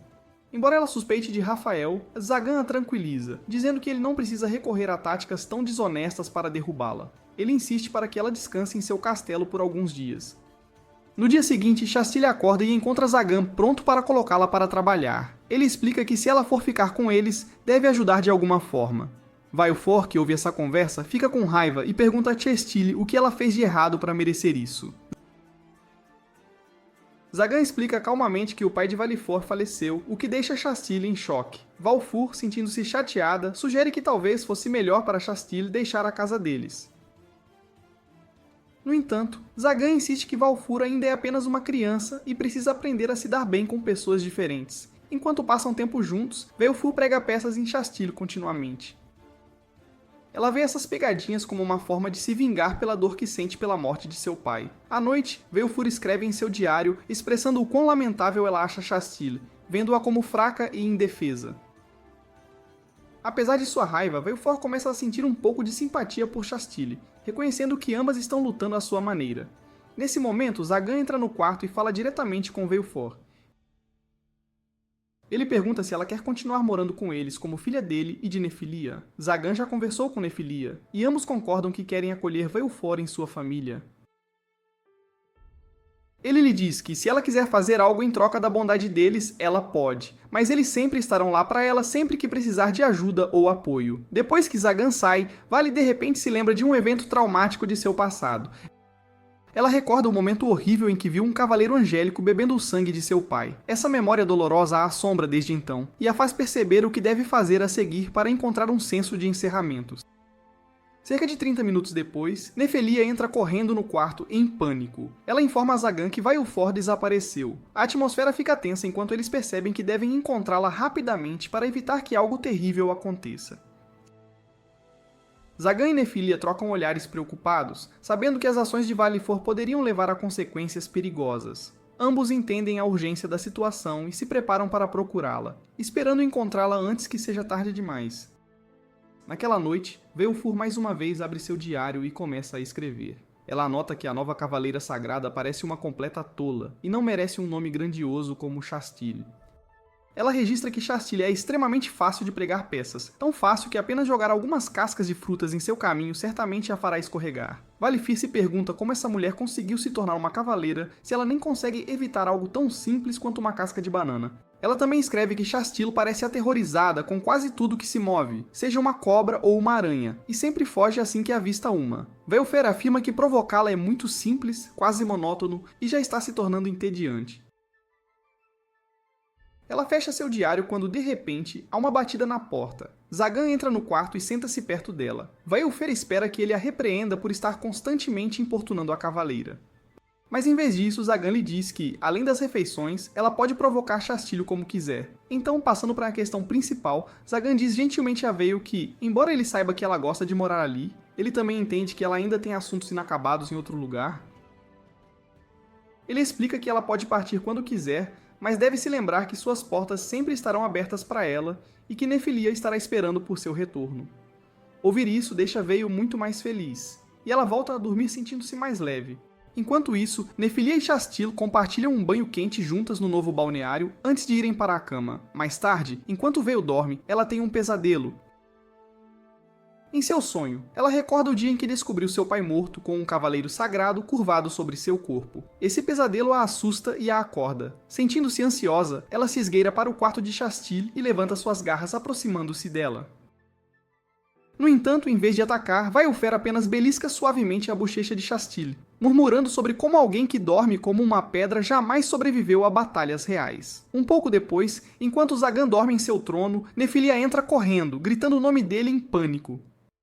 Embora ela suspeite de Rafael, Zagan a tranquiliza, dizendo que ele não precisa recorrer a táticas tão desonestas para derrubá-la. Ele insiste para que ela descanse em seu castelo por alguns dias. No dia seguinte, Shastile acorda e encontra Zagan pronto para colocá-la para trabalhar. Ele explica que se ela for ficar com eles, deve ajudar de alguma forma. Vaiufor, que ouve essa conversa, fica com raiva e pergunta a Shastile o que ela fez de errado para merecer isso. Zagan explica calmamente que o pai de Valifor faleceu, o que deixa Shastile em choque. Valfur, sentindo-se chateada, sugere que talvez fosse melhor para Shastile deixar a casa deles. No entanto, Zagan insiste que Valfur ainda é apenas uma criança e precisa aprender a se dar bem com pessoas diferentes. Enquanto passam tempo juntos, Valfur prega peças em Shastile continuamente. Ela vê essas pegadinhas como uma forma de se vingar pela dor que sente pela morte de seu pai. À noite, Veiufir escreve em seu diário, expressando o quão lamentável ela acha Shastile, vendo-a como fraca e indefesa. Apesar de sua raiva, Veiufor começa a sentir um pouco de simpatia por Shastile, reconhecendo que ambas estão lutando à sua maneira. Nesse momento, Zagan entra no quarto e fala diretamente com Veiufor. Ele pergunta se ela quer continuar morando com eles como filha dele e de Nefilia. Zagan já conversou com Nefilia, e ambos concordam que querem acolher Veiufor em sua família. Ele lhe diz que se ela quiser fazer algo em troca da bondade deles, ela pode, mas eles sempre estarão lá para ela sempre que precisar de ajuda ou apoio. Depois que Zagan sai, Vale de repente se lembra de um evento traumático de seu passado. Ela recorda o momento horrível em que viu um cavaleiro angélico bebendo o sangue de seu pai. Essa memória dolorosa a assombra desde então, e a faz perceber o que deve fazer a seguir para encontrar um senso de encerramentos. Cerca de 30 minutos depois, Nefilia entra correndo no quarto em pânico. Ela informa a Zagan que Vaiufor desapareceu. A atmosfera fica tensa enquanto eles percebem que devem encontrá-la rapidamente para evitar que algo terrível aconteça. Zagan e Nefilia trocam olhares preocupados, sabendo que as ações de Valifor poderiam levar a consequências perigosas. Ambos entendem a urgência da situação e se preparam para procurá-la, esperando encontrá-la antes que seja tarde demais. Naquela noite, Veiufir mais uma vez abre seu diário e começa a escrever. Ela anota que a nova cavaleira sagrada parece uma completa tola e não merece um nome grandioso como Shastile. Ela registra que Shastile é extremamente fácil de pregar peças, tão fácil que apenas jogar algumas cascas de frutas em seu caminho certamente a fará escorregar. Valifir se pergunta como essa mulher conseguiu se tornar uma cavaleira se ela nem consegue evitar algo tão simples quanto uma casca de banana. Ela também escreve que Shastile parece aterrorizada com quase tudo que se move, seja uma cobra ou uma aranha, e sempre foge assim que avista uma. Veiufir afirma que provocá-la é muito simples, quase monótono, e já está se tornando entediante. Ela fecha seu diário quando, de repente, há uma batida na porta. Zagan entra no quarto e senta-se perto dela. Veiufir espera que ele a repreenda por estar constantemente importunando a cavaleira. Mas em vez disso, Zagan lhe diz que, além das refeições, ela pode provocar Shastile como quiser. Então, passando para a questão principal, Zagan diz gentilmente a Veil que, embora ele saiba que ela gosta de morar ali, ele também entende que ela ainda tem assuntos inacabados em outro lugar. Ele explica que ela pode partir quando quiser, mas deve se lembrar que suas portas sempre estarão abertas para ela e que Nefilia estará esperando por seu retorno. Ouvir isso deixa Veil muito mais feliz, e ela volta a dormir sentindo-se mais leve. Enquanto isso, Nefilia e Shastile compartilham um banho quente juntas no novo balneário antes de irem para a cama. Mais tarde, enquanto Veil dorme, ela tem um pesadelo. Em seu sonho, ela recorda o dia em que descobriu seu pai morto com um cavaleiro sagrado curvado sobre seu corpo. Esse pesadelo a assusta e a acorda. Sentindo-se ansiosa, ela se esgueira para o quarto de Chastille e levanta suas garras aproximando-se dela. No entanto, em vez de atacar, Vaiufer apenas belisca suavemente a bochecha de Chastille, murmurando sobre como alguém que dorme como uma pedra jamais sobreviveu a batalhas reais. Um pouco depois, enquanto Zagan dorme em seu trono, Nefilia entra correndo, gritando o nome dele em pânico.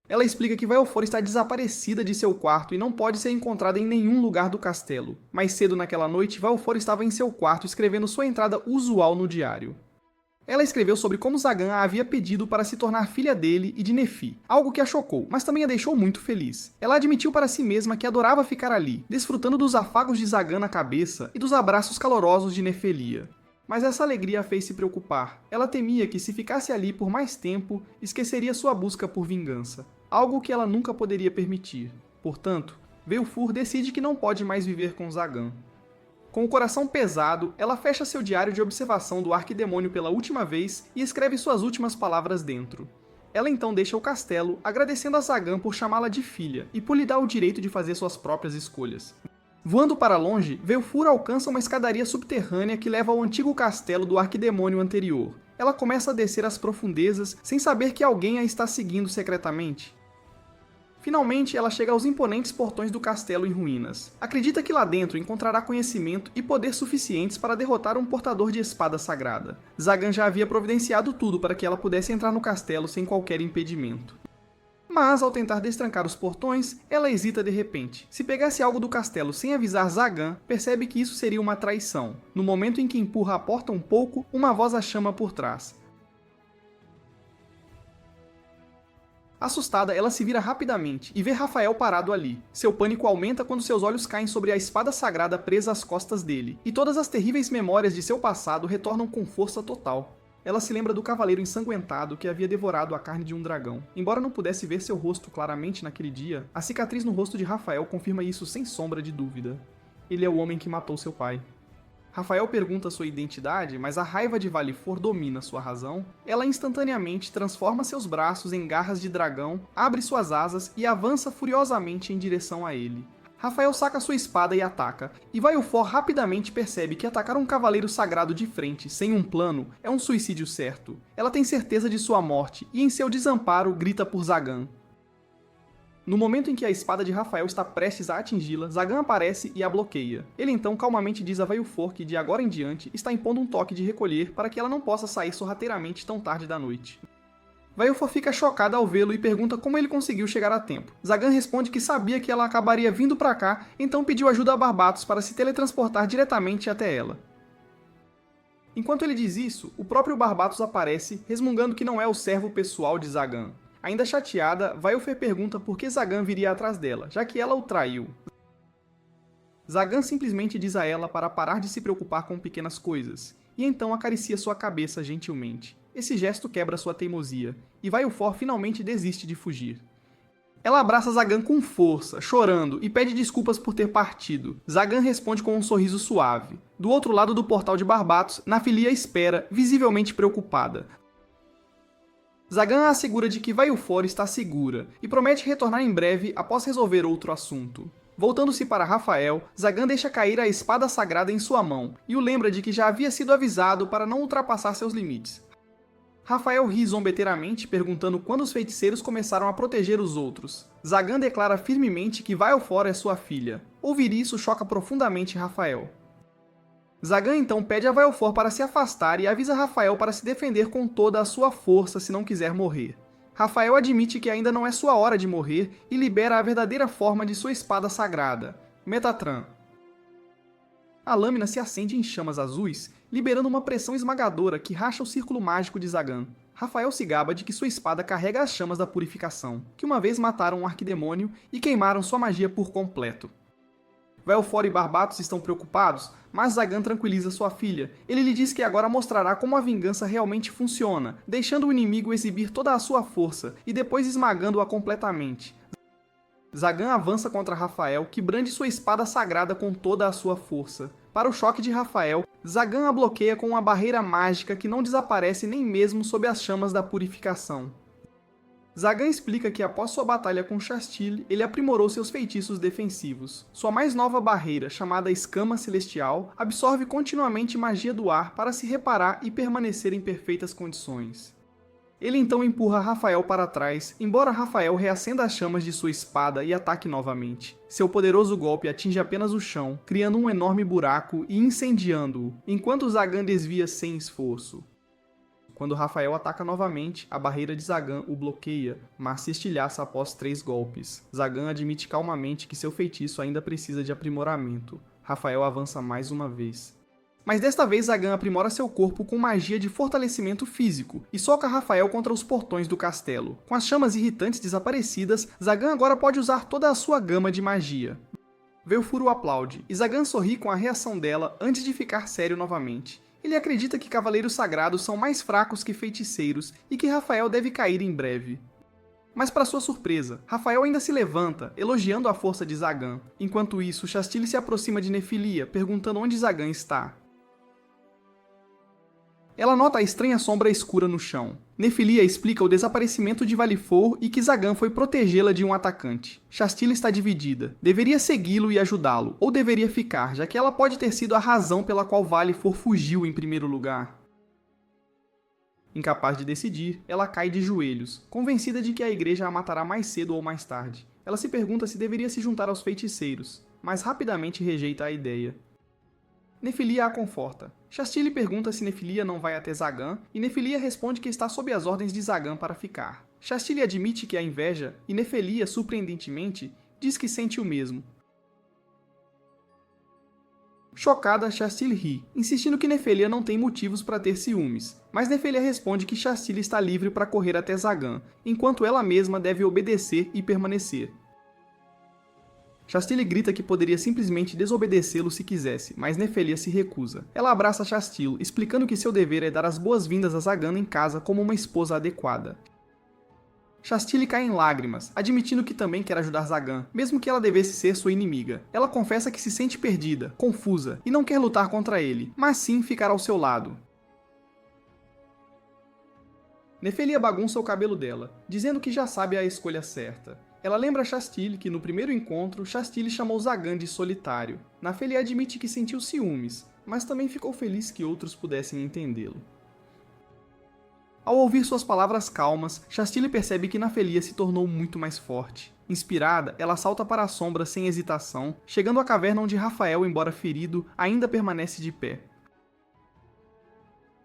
Ela explica que Vaiufer está desaparecida de seu quarto e não pode ser encontrada em nenhum lugar do castelo. Mais cedo naquela noite, Vaiufer estava em seu quarto escrevendo sua entrada usual no diário. Ela escreveu sobre como Zagan a havia pedido para se tornar filha dele e de Nefi, algo que a chocou, mas também a deixou muito feliz. Ela admitiu para si mesma que adorava ficar ali, desfrutando dos afagos de Zagan na cabeça e dos abraços calorosos de Nefelia. Mas essa alegria a fez se preocupar. Ela temia que, se ficasse ali por mais tempo, esqueceria sua busca por vingança, algo que ela nunca poderia permitir. Portanto, Veiufur decide que não pode mais viver com Zagan. Com o coração pesado, ela fecha seu diário de observação do arquidemônio pela última vez e escreve suas últimas palavras dentro. Ela então deixa o castelo, agradecendo a Zagan por chamá-la de filha e por lhe dar o direito de fazer suas próprias escolhas. Voando para longe, Veiufur alcança uma escadaria subterrânea que leva ao antigo castelo do arquidemônio anterior. Ela começa a descer as profundezas sem saber que alguém a está seguindo secretamente. Finalmente, ela chega aos imponentes portões do castelo em ruínas. Acredita que lá dentro encontrará conhecimento e poder suficientes para derrotar um portador de espada sagrada. Zagan já havia providenciado tudo para que ela pudesse entrar no castelo sem qualquer impedimento. Mas, ao tentar destrancar os portões, ela hesita de repente. Se pegasse algo do castelo sem avisar Zagan, percebe que isso seria uma traição. No momento em que empurra a porta um pouco, uma voz a chama por trás. Assustada, ela se vira rapidamente e vê Rafael parado ali. Seu pânico aumenta quando seus olhos caem sobre a espada sagrada presa às costas dele, e todas as terríveis memórias de seu passado retornam com força total. Ela se lembra do cavaleiro ensanguentado que havia devorado a carne de um dragão. Embora não pudesse ver seu rosto claramente naquele dia, a cicatriz no rosto de Rafael confirma isso sem sombra de dúvida. Ele é o homem que matou seu pai. Rafael pergunta sua identidade, mas a raiva de Valifor domina sua razão. Ela instantaneamente transforma seus braços em garras de dragão, abre suas asas e avança furiosamente em direção a ele. Rafael saca sua espada e ataca, e Vaiufor rapidamente percebe que atacar um cavaleiro sagrado de frente, sem um plano, é um suicídio certo. Ela tem certeza de sua morte e, em seu desamparo, grita por Zagan. No momento em que a espada de Rafael está prestes a atingi-la, Zagan aparece e a bloqueia. Ele então calmamente diz a Vaiufor que, de agora em diante, está impondo um toque de recolher para que ela não possa sair sorrateiramente tão tarde da noite. Vaiufor fica chocada ao vê-lo e pergunta como ele conseguiu chegar a tempo. Zagan responde que sabia que ela acabaria vindo para cá, então pediu ajuda a Barbatos para se teletransportar diretamente até ela. Enquanto ele diz isso, o próprio Barbatos aparece, resmungando que não é o servo pessoal de Zagan. Ainda chateada, Vaiufer pergunta por que Zagan viria atrás dela, já que ela o traiu. Zagan simplesmente diz a ela para parar de se preocupar com pequenas coisas, e então acaricia sua cabeça gentilmente. Esse gesto quebra sua teimosia, e Vaiufor finalmente desiste de fugir. Ela abraça Zagan com força, chorando, e pede desculpas por ter partido. Zagan responde com um sorriso suave. Do outro lado do portal de Barbatos, Nefilia espera, visivelmente preocupada. Zagan a assegura de que Vaiufor está segura, e promete retornar em breve após resolver outro assunto. Voltando-se para Rafael, Zagan deixa cair a espada sagrada em sua mão, e o lembra de que já havia sido avisado para não ultrapassar seus limites. Rafael ri zombeteiramente, perguntando quando os feiticeiros começaram a proteger os outros. Zagan declara firmemente que Vaiufor é sua filha. Ouvir isso choca profundamente Rafael. Zagan então pede a Vaiufor para se afastar e avisa Rafael para se defender com toda a sua força se não quiser morrer. Rafael admite que ainda não é sua hora de morrer e libera a verdadeira forma de sua espada sagrada, Metatran. A lâmina se acende em chamas azuis, liberando uma pressão esmagadora que racha o círculo mágico de Zagan. Rafael se gaba de que sua espada carrega as chamas da purificação, que uma vez mataram um arquidemônio e queimaram sua magia por completo. Vaiufor e Barbatos estão preocupados, mas Zagan tranquiliza sua filha. Ele lhe diz que agora mostrará como a vingança realmente funciona, deixando o inimigo exibir toda a sua força e depois esmagando-a completamente. Zagan avança contra Rafael, que brande sua espada sagrada com toda a sua força. Para o choque de Rafael, Zagan a bloqueia com uma barreira mágica que não desaparece nem mesmo sob as chamas da purificação. Zagan explica que após sua batalha com Chastile, ele aprimorou seus feitiços defensivos. Sua mais nova barreira, chamada Escama Celestial, absorve continuamente magia do ar para se reparar e permanecer em perfeitas condições. Ele então empurra Rafael para trás, embora Rafael reacenda as chamas de sua espada e ataque novamente. Seu poderoso golpe atinge apenas o chão, criando um enorme buraco e incendiando-o, enquanto Zagan desvia sem esforço. Quando Rafael ataca novamente, a barreira de Zagan o bloqueia, mas se estilhaça após 3 golpes. Zagan admite calmamente que seu feitiço ainda precisa de aprimoramento. Rafael avança mais uma vez. Mas desta vez Zagan aprimora seu corpo com magia de fortalecimento físico e soca Rafael contra os portões do castelo. Com as chamas irritantes desaparecidas, Zagan agora pode usar toda a sua gama de magia. Velfuro aplaude, e Zagan sorri com a reação dela antes de ficar sério novamente. Ele acredita que cavaleiros sagrados são mais fracos que feiticeiros e que Rafael deve cair em breve. Mas para sua surpresa, Rafael ainda se levanta, elogiando a força de Zagan. Enquanto isso, Chastile se aproxima de Nefilia, perguntando onde Zagan está. Ela nota a estranha sombra escura no chão. Nefilia explica o desaparecimento de Valifor e que Zagan foi protegê-la de um atacante. Chastile está dividida. Deveria segui-lo e ajudá-lo, ou deveria ficar, já que ela pode ter sido a razão pela qual Valifor fugiu em primeiro lugar. Incapaz de decidir, ela cai de joelhos, convencida de que a igreja a matará mais cedo ou mais tarde. Ela se pergunta se deveria se juntar aos feiticeiros, mas rapidamente rejeita a ideia. Nefilia a conforta. Chastile pergunta se Nefilia não vai até Zagan, e Nefilia responde que está sob as ordens de Zagan para ficar. Chastile admite que a inveja, e Nefilia, surpreendentemente, diz que sente o mesmo. Chocada, Chastile ri, insistindo que Nefilia não tem motivos para ter ciúmes, mas Nefilia responde que Chastile está livre para correr até Zagan, enquanto ela mesma deve obedecer e permanecer. Chastile grita que poderia simplesmente desobedecê-lo se quisesse, mas Nefilia se recusa. Ela abraça Chastile, explicando que seu dever é dar as boas-vindas a Zagan em casa como uma esposa adequada. Chastile cai em lágrimas, admitindo que também quer ajudar Zagan, mesmo que ela devesse ser sua inimiga. Ela confessa que se sente perdida, confusa, e não quer lutar contra ele, mas sim ficar ao seu lado. Nefilia bagunça o cabelo dela, dizendo que já sabe a escolha certa. Ela lembra a Chastile que no primeiro encontro, Chastile chamou Zagan de solitário. Nefilia admite que sentiu ciúmes, mas também ficou feliz que outros pudessem entendê-lo. Ao ouvir suas palavras calmas, Chastile percebe que Nefilia se tornou muito mais forte. Inspirada, ela salta para a sombra sem hesitação, chegando à caverna onde Rafael, embora ferido, ainda permanece de pé.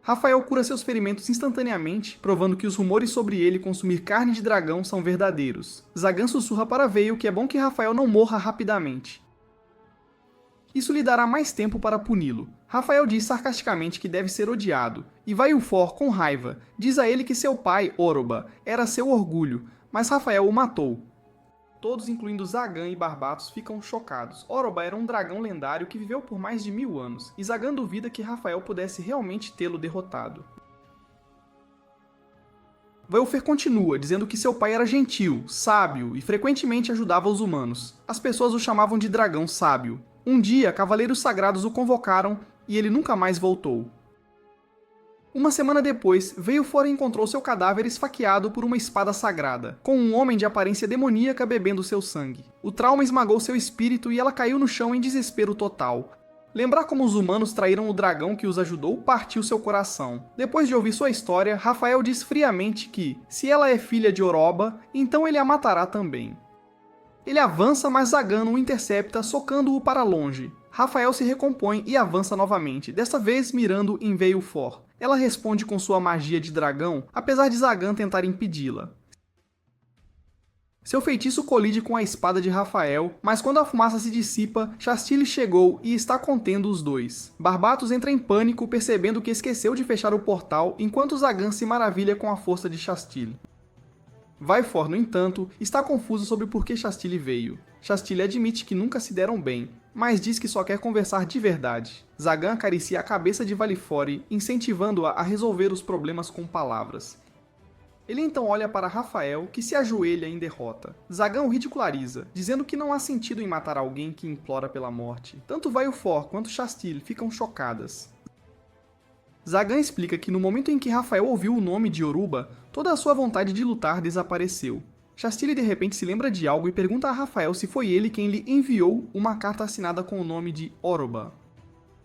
Rafael cura seus ferimentos instantaneamente, provando que os rumores sobre ele consumir carne de dragão são verdadeiros. Zagan sussurra para Veil que é bom que Rafael não morra rapidamente. Isso lhe dará mais tempo para puni-lo. Rafael diz sarcasticamente que deve ser odiado, e Valifor, com raiva, diz a ele que seu pai, Oroba, era seu orgulho, mas Rafael o matou. Todos, incluindo Zagan e Barbatos, ficam chocados. Oroba era um dragão lendário que viveu por mais de 1000 anos, e Zagan duvida que Rafael pudesse realmente tê-lo derrotado. Velfer continua, dizendo que seu pai era gentil, sábio e frequentemente ajudava os humanos. As pessoas o chamavam de dragão sábio. Um dia, cavaleiros sagrados o convocaram e ele nunca mais voltou. Uma semana depois, Velfor encontrou seu cadáver esfaqueado por uma espada sagrada, com um homem de aparência demoníaca bebendo seu sangue. O trauma esmagou seu espírito e ela caiu no chão em desespero total. Lembrar como os humanos traíram o dragão que os ajudou partiu seu coração. Depois de ouvir sua história, Rafael diz friamente que, se ela é filha de Oroba, então ele a matará também. Ele avança, mas Zagan o intercepta, socando-o para longe. Rafael se recompõe e avança novamente, desta vez mirando em Velfor. Ela responde com sua magia de dragão, apesar de Zagan tentar impedi-la. Seu feitiço colide com a espada de Rafael, mas quando a fumaça se dissipa, Chastile chegou e está contendo os dois. Barbatos entra em pânico, percebendo que esqueceu de fechar o portal, enquanto Zagan se maravilha com a força de Chastile. Valifor, no entanto, está confuso sobre por que Chastile veio. Chastile admite que nunca se deram bem, mas diz que só quer conversar de verdade. Zagan acaricia a cabeça de Valifor, incentivando-a a resolver os problemas com palavras. Ele então olha para Rafael, que se ajoelha em derrota. Zagan o ridiculariza, dizendo que não há sentido em matar alguém que implora pela morte. Tanto Valifor quanto Chastile ficam chocadas. Zagan explica que no momento em que Rafael ouviu o nome de Yoruba, toda a sua vontade de lutar desapareceu. Chastile de repente se lembra de algo e pergunta a Rafael se foi ele quem lhe enviou uma carta assinada com o nome de Oroba.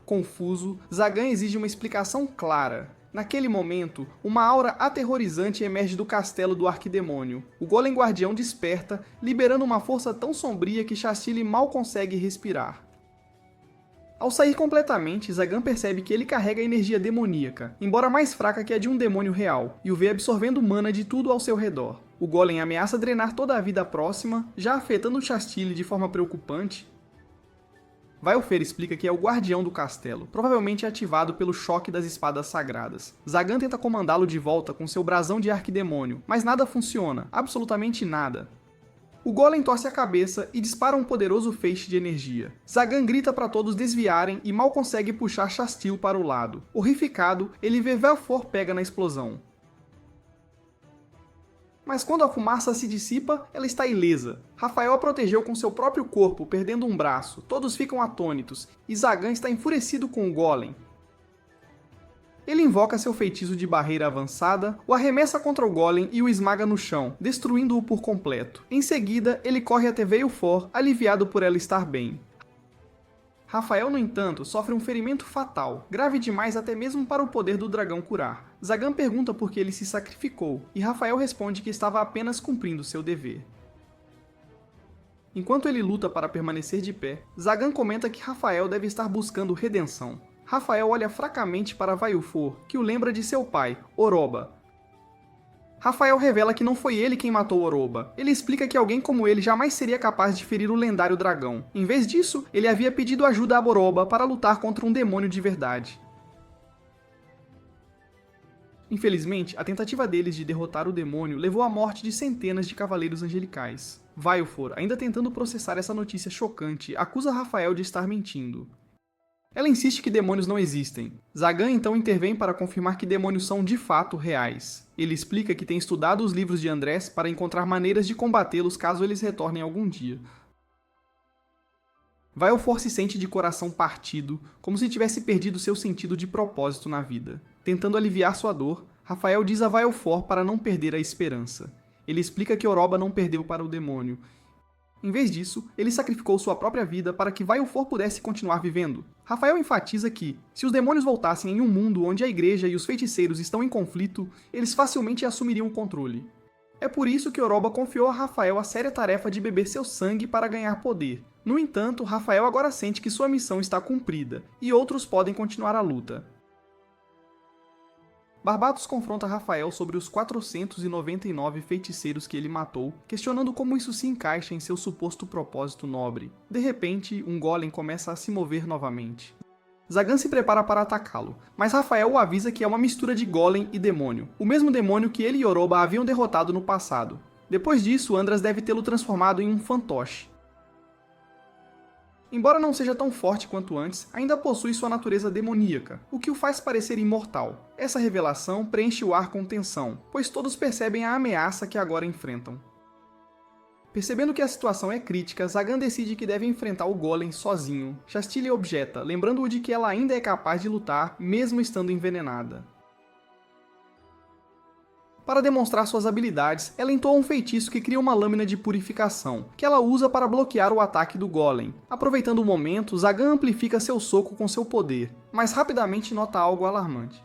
Confuso, Zagan exige uma explicação clara. Naquele momento, uma aura aterrorizante emerge do castelo do arquidemônio. O Golem Guardião desperta, liberando uma força tão sombria que Chastile mal consegue respirar. Ao sair completamente, Zagan percebe que ele carrega energia demoníaca, embora mais fraca que a de um demônio real, e o vê absorvendo mana de tudo ao seu redor. O Golem ameaça drenar toda a vida próxima, já afetando Chastile de forma preocupante. Vailfer explica que é o guardião do castelo, provavelmente ativado pelo choque das espadas sagradas. Zagan tenta comandá-lo de volta com seu brasão de arquidemônio, mas nada funciona, absolutamente nada. O Golem torce a cabeça e dispara um poderoso feixe de energia. Zagan grita para todos desviarem e mal consegue puxar Chastile para o lado. Horrificado, ele vê Vailfor pega na explosão. Mas quando a fumaça se dissipa, ela está ilesa. Rafael a protegeu com seu próprio corpo, perdendo um braço. Todos ficam atônitos, e Zagan está enfurecido com o Golem. Ele invoca seu feitiço de barreira avançada, o arremessa contra o Golem e o esmaga no chão, destruindo-o por completo. Em seguida, ele corre até Vailfor, aliviado por ela estar bem. Rafael, no entanto, sofre um ferimento fatal, grave demais até mesmo para o poder do dragão curar. Zagan pergunta por que ele se sacrificou, e Rafael responde que estava apenas cumprindo seu dever. Enquanto ele luta para permanecer de pé, Zagan comenta que Rafael deve estar buscando redenção. Rafael olha fracamente para Vailfor, que o lembra de seu pai, Oroba. Rafael revela que não foi ele quem matou Oroba. Ele explica que alguém como ele jamais seria capaz de ferir o lendário dragão. Em vez disso, ele havia pedido ajuda a Oroba para lutar contra um demônio de verdade. Infelizmente, a tentativa deles de derrotar o demônio levou à morte de centenas de cavaleiros angelicais. Vailfor, ainda tentando processar essa notícia chocante, acusa Rafael de estar mentindo. Ela insiste que demônios não existem. Zagan então intervém para confirmar que demônios são de fato reais. Ele explica que tem estudado os livros de Andrés para encontrar maneiras de combatê-los caso eles retornem algum dia. Vailfor se sente de coração partido, como se tivesse perdido seu sentido de propósito na vida. Tentando aliviar sua dor, Rafael diz a Vailfor para não perder a esperança. Ele explica que Oroba não perdeu para o demônio. Em vez disso, ele sacrificou sua própria vida para que Vailfor pudesse continuar vivendo. Rafael enfatiza que, se os demônios voltassem em um mundo onde a igreja e os feiticeiros estão em conflito, eles facilmente assumiriam o controle. É por isso que Oroba confiou a Rafael a séria tarefa de beber seu sangue para ganhar poder. No entanto, Rafael agora sente que sua missão está cumprida, e outros podem continuar a luta. Barbatos confronta Rafael sobre os 499 feiticeiros que ele matou, questionando como isso se encaixa em seu suposto propósito nobre. De repente, um golem começa a se mover novamente. Zagan se prepara para atacá-lo, mas Rafael o avisa que é uma mistura de golem e demônio, o mesmo demônio que ele e Oroba haviam derrotado no passado. Depois disso, Andras deve tê-lo transformado em um fantoche. Embora não seja tão forte quanto antes, ainda possui sua natureza demoníaca, o que o faz parecer imortal. Essa revelação preenche o ar com tensão, pois todos percebem a ameaça que agora enfrentam. Percebendo que a situação é crítica, Zagan decide que deve enfrentar o Golem sozinho. Chastile objeta, lembrando-o de que ela ainda é capaz de lutar, mesmo estando envenenada. Para demonstrar suas habilidades, ela entoa um feitiço que cria uma lâmina de purificação, que ela usa para bloquear o ataque do Golem. Aproveitando o momento, Zagan amplifica seu soco com seu poder, mas rapidamente nota algo alarmante.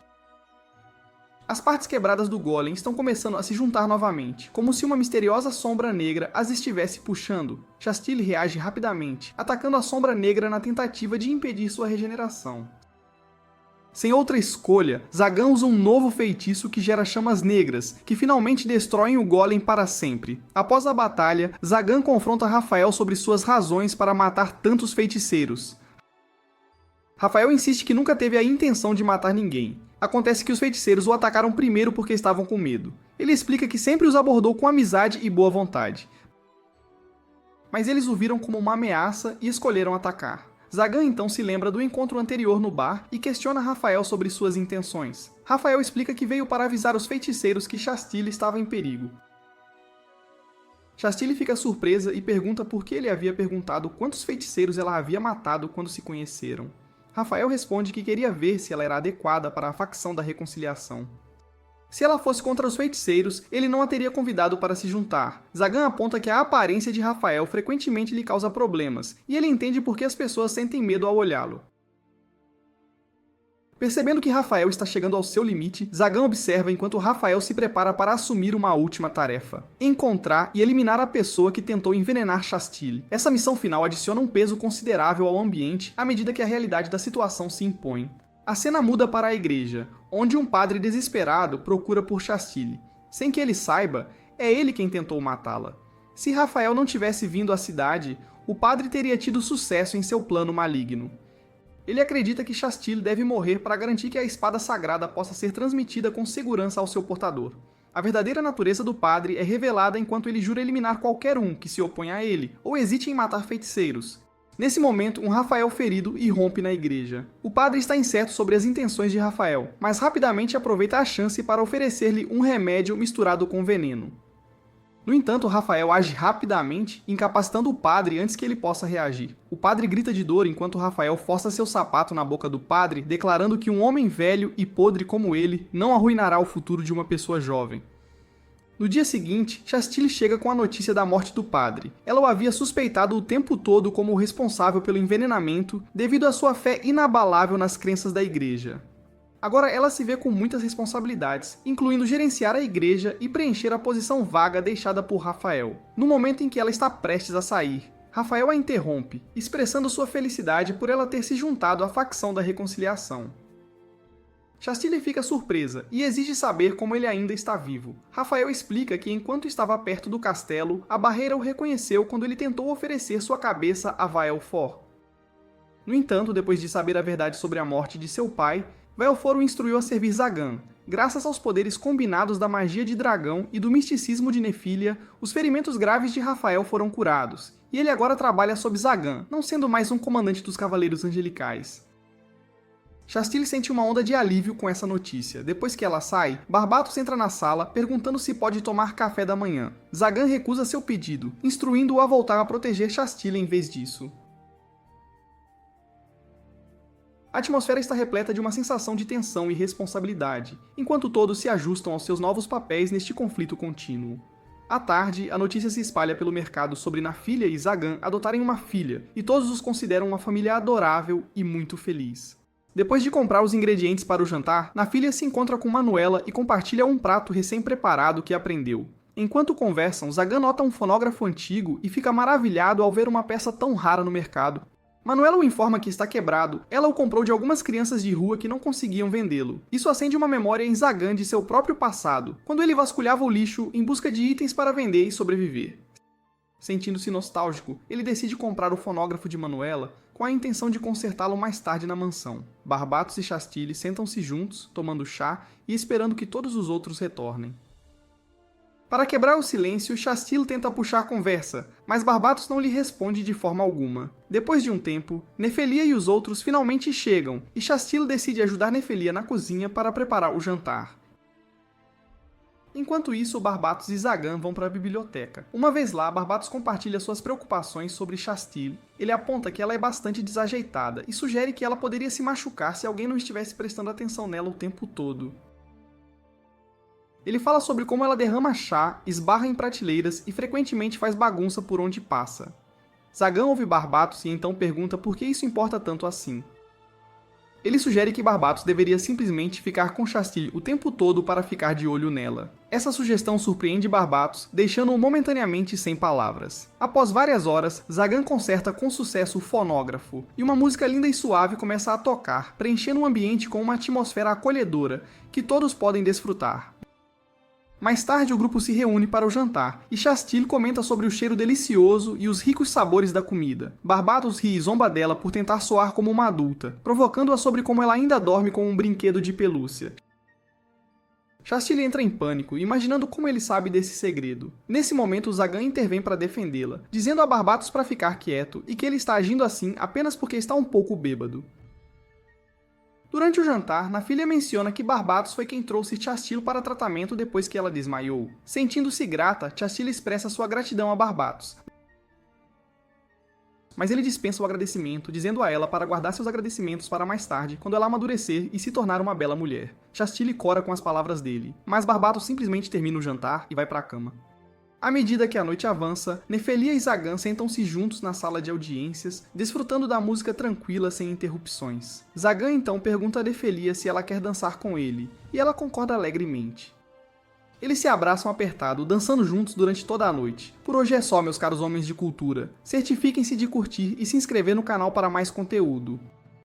As partes quebradas do Golem estão começando a se juntar novamente, como se uma misteriosa sombra negra as estivesse puxando. Chastile reage rapidamente, atacando a sombra negra na tentativa de impedir sua regeneração. Sem outra escolha, Zagan usa um novo feitiço que gera chamas negras, que finalmente destroem o Golem para sempre. Após a batalha, Zagan confronta Rafael sobre suas razões para matar tantos feiticeiros. Rafael insiste que nunca teve a intenção de matar ninguém. Acontece que os feiticeiros o atacaram primeiro porque estavam com medo. Ele explica que sempre os abordou com amizade e boa vontade. Mas eles o viram como uma ameaça e escolheram atacar. Zagan então se lembra do encontro anterior no bar e questiona Rafael sobre suas intenções. Rafael explica que veio para avisar os feiticeiros que Chastile estava em perigo. Chastile fica surpresa e pergunta por que ele havia perguntado quantos feiticeiros ela havia matado quando se conheceram. Rafael responde que queria ver se ela era adequada para a facção da reconciliação. Se ela fosse contra os feiticeiros, ele não a teria convidado para se juntar. Zagan aponta que a aparência de Rafael frequentemente lhe causa problemas, e ele entende por que as pessoas sentem medo ao olhá-lo. Percebendo que Rafael está chegando ao seu limite, Zagan observa enquanto Rafael se prepara para assumir uma última tarefa: encontrar e eliminar a pessoa que tentou envenenar Chastille. Essa missão final adiciona um peso considerável ao ambiente à medida que a realidade da situação se impõe. A cena muda para a igreja, onde um padre desesperado procura por Chastille. Sem que ele saiba, é ele quem tentou matá-la. Se Rafael não tivesse vindo à cidade, o padre teria tido sucesso em seu plano maligno. Ele acredita que Chastille deve morrer para garantir que a espada sagrada possa ser transmitida com segurança ao seu portador. A verdadeira natureza do padre é revelada enquanto ele jura eliminar qualquer um que se oponha a ele, ou hesite em matar feiticeiros. Nesse momento, um Rafael ferido irrompe na igreja. O padre está incerto sobre as intenções de Rafael, mas rapidamente aproveita a chance para oferecer-lhe um remédio misturado com veneno. No entanto, Rafael age rapidamente, incapacitando o padre antes que ele possa reagir. O padre grita de dor enquanto Rafael força seu sapato na boca do padre, declarando que um homem velho e podre como ele não arruinará o futuro de uma pessoa jovem. No dia seguinte, Chastille chega com a notícia da morte do padre. Ela o havia suspeitado o tempo todo como o responsável pelo envenenamento, devido à sua fé inabalável nas crenças da igreja. Agora ela se vê com muitas responsabilidades, incluindo gerenciar a igreja e preencher a posição vaga deixada por Rafael. No momento em que ela está prestes a sair, Rafael a interrompe, expressando sua felicidade por ela ter se juntado à facção da reconciliação. Chastille fica surpresa e exige saber como ele ainda está vivo. Rafael explica que enquanto estava perto do castelo, a barreira o reconheceu quando ele tentou oferecer sua cabeça a Vaelfor. No entanto, depois de saber a verdade sobre a morte de seu pai, Vaelfor o instruiu a servir Zagan. Graças aos poderes combinados da magia de dragão e do misticismo de Nefília, os ferimentos graves de Rafael foram curados, e ele agora trabalha sob Zagan, não sendo mais um comandante dos Cavaleiros Angelicais. Chastille sente uma onda de alívio com essa notícia. Depois que ela sai, Barbatos entra na sala, perguntando se pode tomar café da manhã. Zagan recusa seu pedido, instruindo-o a voltar a proteger Chastille em vez disso. A atmosfera está repleta de uma sensação de tensão e responsabilidade, enquanto todos se ajustam aos seus novos papéis neste conflito contínuo. À tarde, a notícia se espalha pelo mercado sobre Nafília e Zagan adotarem uma filha, e todos os consideram uma família adorável e muito feliz. Depois de comprar os ingredientes para o jantar, Nafília se encontra com Manuela e compartilha um prato recém-preparado que aprendeu. Enquanto conversam, Zagan nota um fonógrafo antigo e fica maravilhado ao ver uma peça tão rara no mercado. Manuela o informa que está quebrado, ela o comprou de algumas crianças de rua que não conseguiam vendê-lo. Isso acende uma memória em Zagan de seu próprio passado, quando ele vasculhava o lixo em busca de itens para vender e sobreviver. Sentindo-se nostálgico, ele decide comprar o fonógrafo de Manuela com a intenção de consertá-lo mais tarde na mansão. Barbatos e Chastille sentam-se juntos, tomando chá e esperando que todos os outros retornem. Para quebrar o silêncio, Chastille tenta puxar a conversa, mas Barbatos não lhe responde de forma alguma. Depois de um tempo, Nefelia e os outros finalmente chegam, e Chastille decide ajudar Nefelia na cozinha para preparar o jantar. Enquanto isso, Barbatos e Zagan vão para a biblioteca. Uma vez lá, Barbatos compartilha suas preocupações sobre Chastille. Ele aponta que ela é bastante desajeitada e sugere que ela poderia se machucar se alguém não estivesse prestando atenção nela o tempo todo. Ele fala sobre como ela derrama chá, esbarra em prateleiras e frequentemente faz bagunça por onde passa. Zagan ouve Barbatos e então pergunta por que isso importa tanto assim. Ele sugere que Barbatos deveria simplesmente ficar com Chastille o tempo todo para ficar de olho nela. Essa sugestão surpreende Barbatos, deixando-o momentaneamente sem palavras. Após várias horas, Zagan conserta com sucesso o fonógrafo, e uma música linda e suave começa a tocar, preenchendo o ambiente com uma atmosfera acolhedora, que todos podem desfrutar. Mais tarde, o grupo se reúne para o jantar, e Chastille comenta sobre o cheiro delicioso e os ricos sabores da comida. Barbatos ri e zomba dela por tentar soar como uma adulta, provocando-a sobre como ela ainda dorme com um brinquedo de pelúcia. Chastille entra em pânico, imaginando como ele sabe desse segredo. Nesse momento, Zagan intervém para defendê-la, dizendo a Barbatos para ficar quieto e que ele está agindo assim apenas porque está um pouco bêbado. Durante o jantar, Nafília menciona que Barbatos foi quem trouxe Chastille para tratamento depois que ela desmaiou. Sentindo-se grata, Chastille expressa sua gratidão a Barbatos. mas ele dispensa o agradecimento, dizendo a ela para guardar seus agradecimentos para mais tarde, quando ela amadurecer e se tornar uma bela mulher. Shastili cora com as palavras dele, mas Barbatos simplesmente termina o jantar e vai para a cama. À medida que a noite avança, Nefelia e Zagan sentam-se juntos na sala de audiências, desfrutando da música tranquila sem interrupções. Zagan então pergunta a Nefelia se ela quer dançar com ele, e ela concorda alegremente. Eles se abraçam apertado, dançando juntos durante toda a noite. Por hoje é só, meus caros homens de cultura. Certifiquem-se de curtir e se inscrever no canal para mais conteúdo.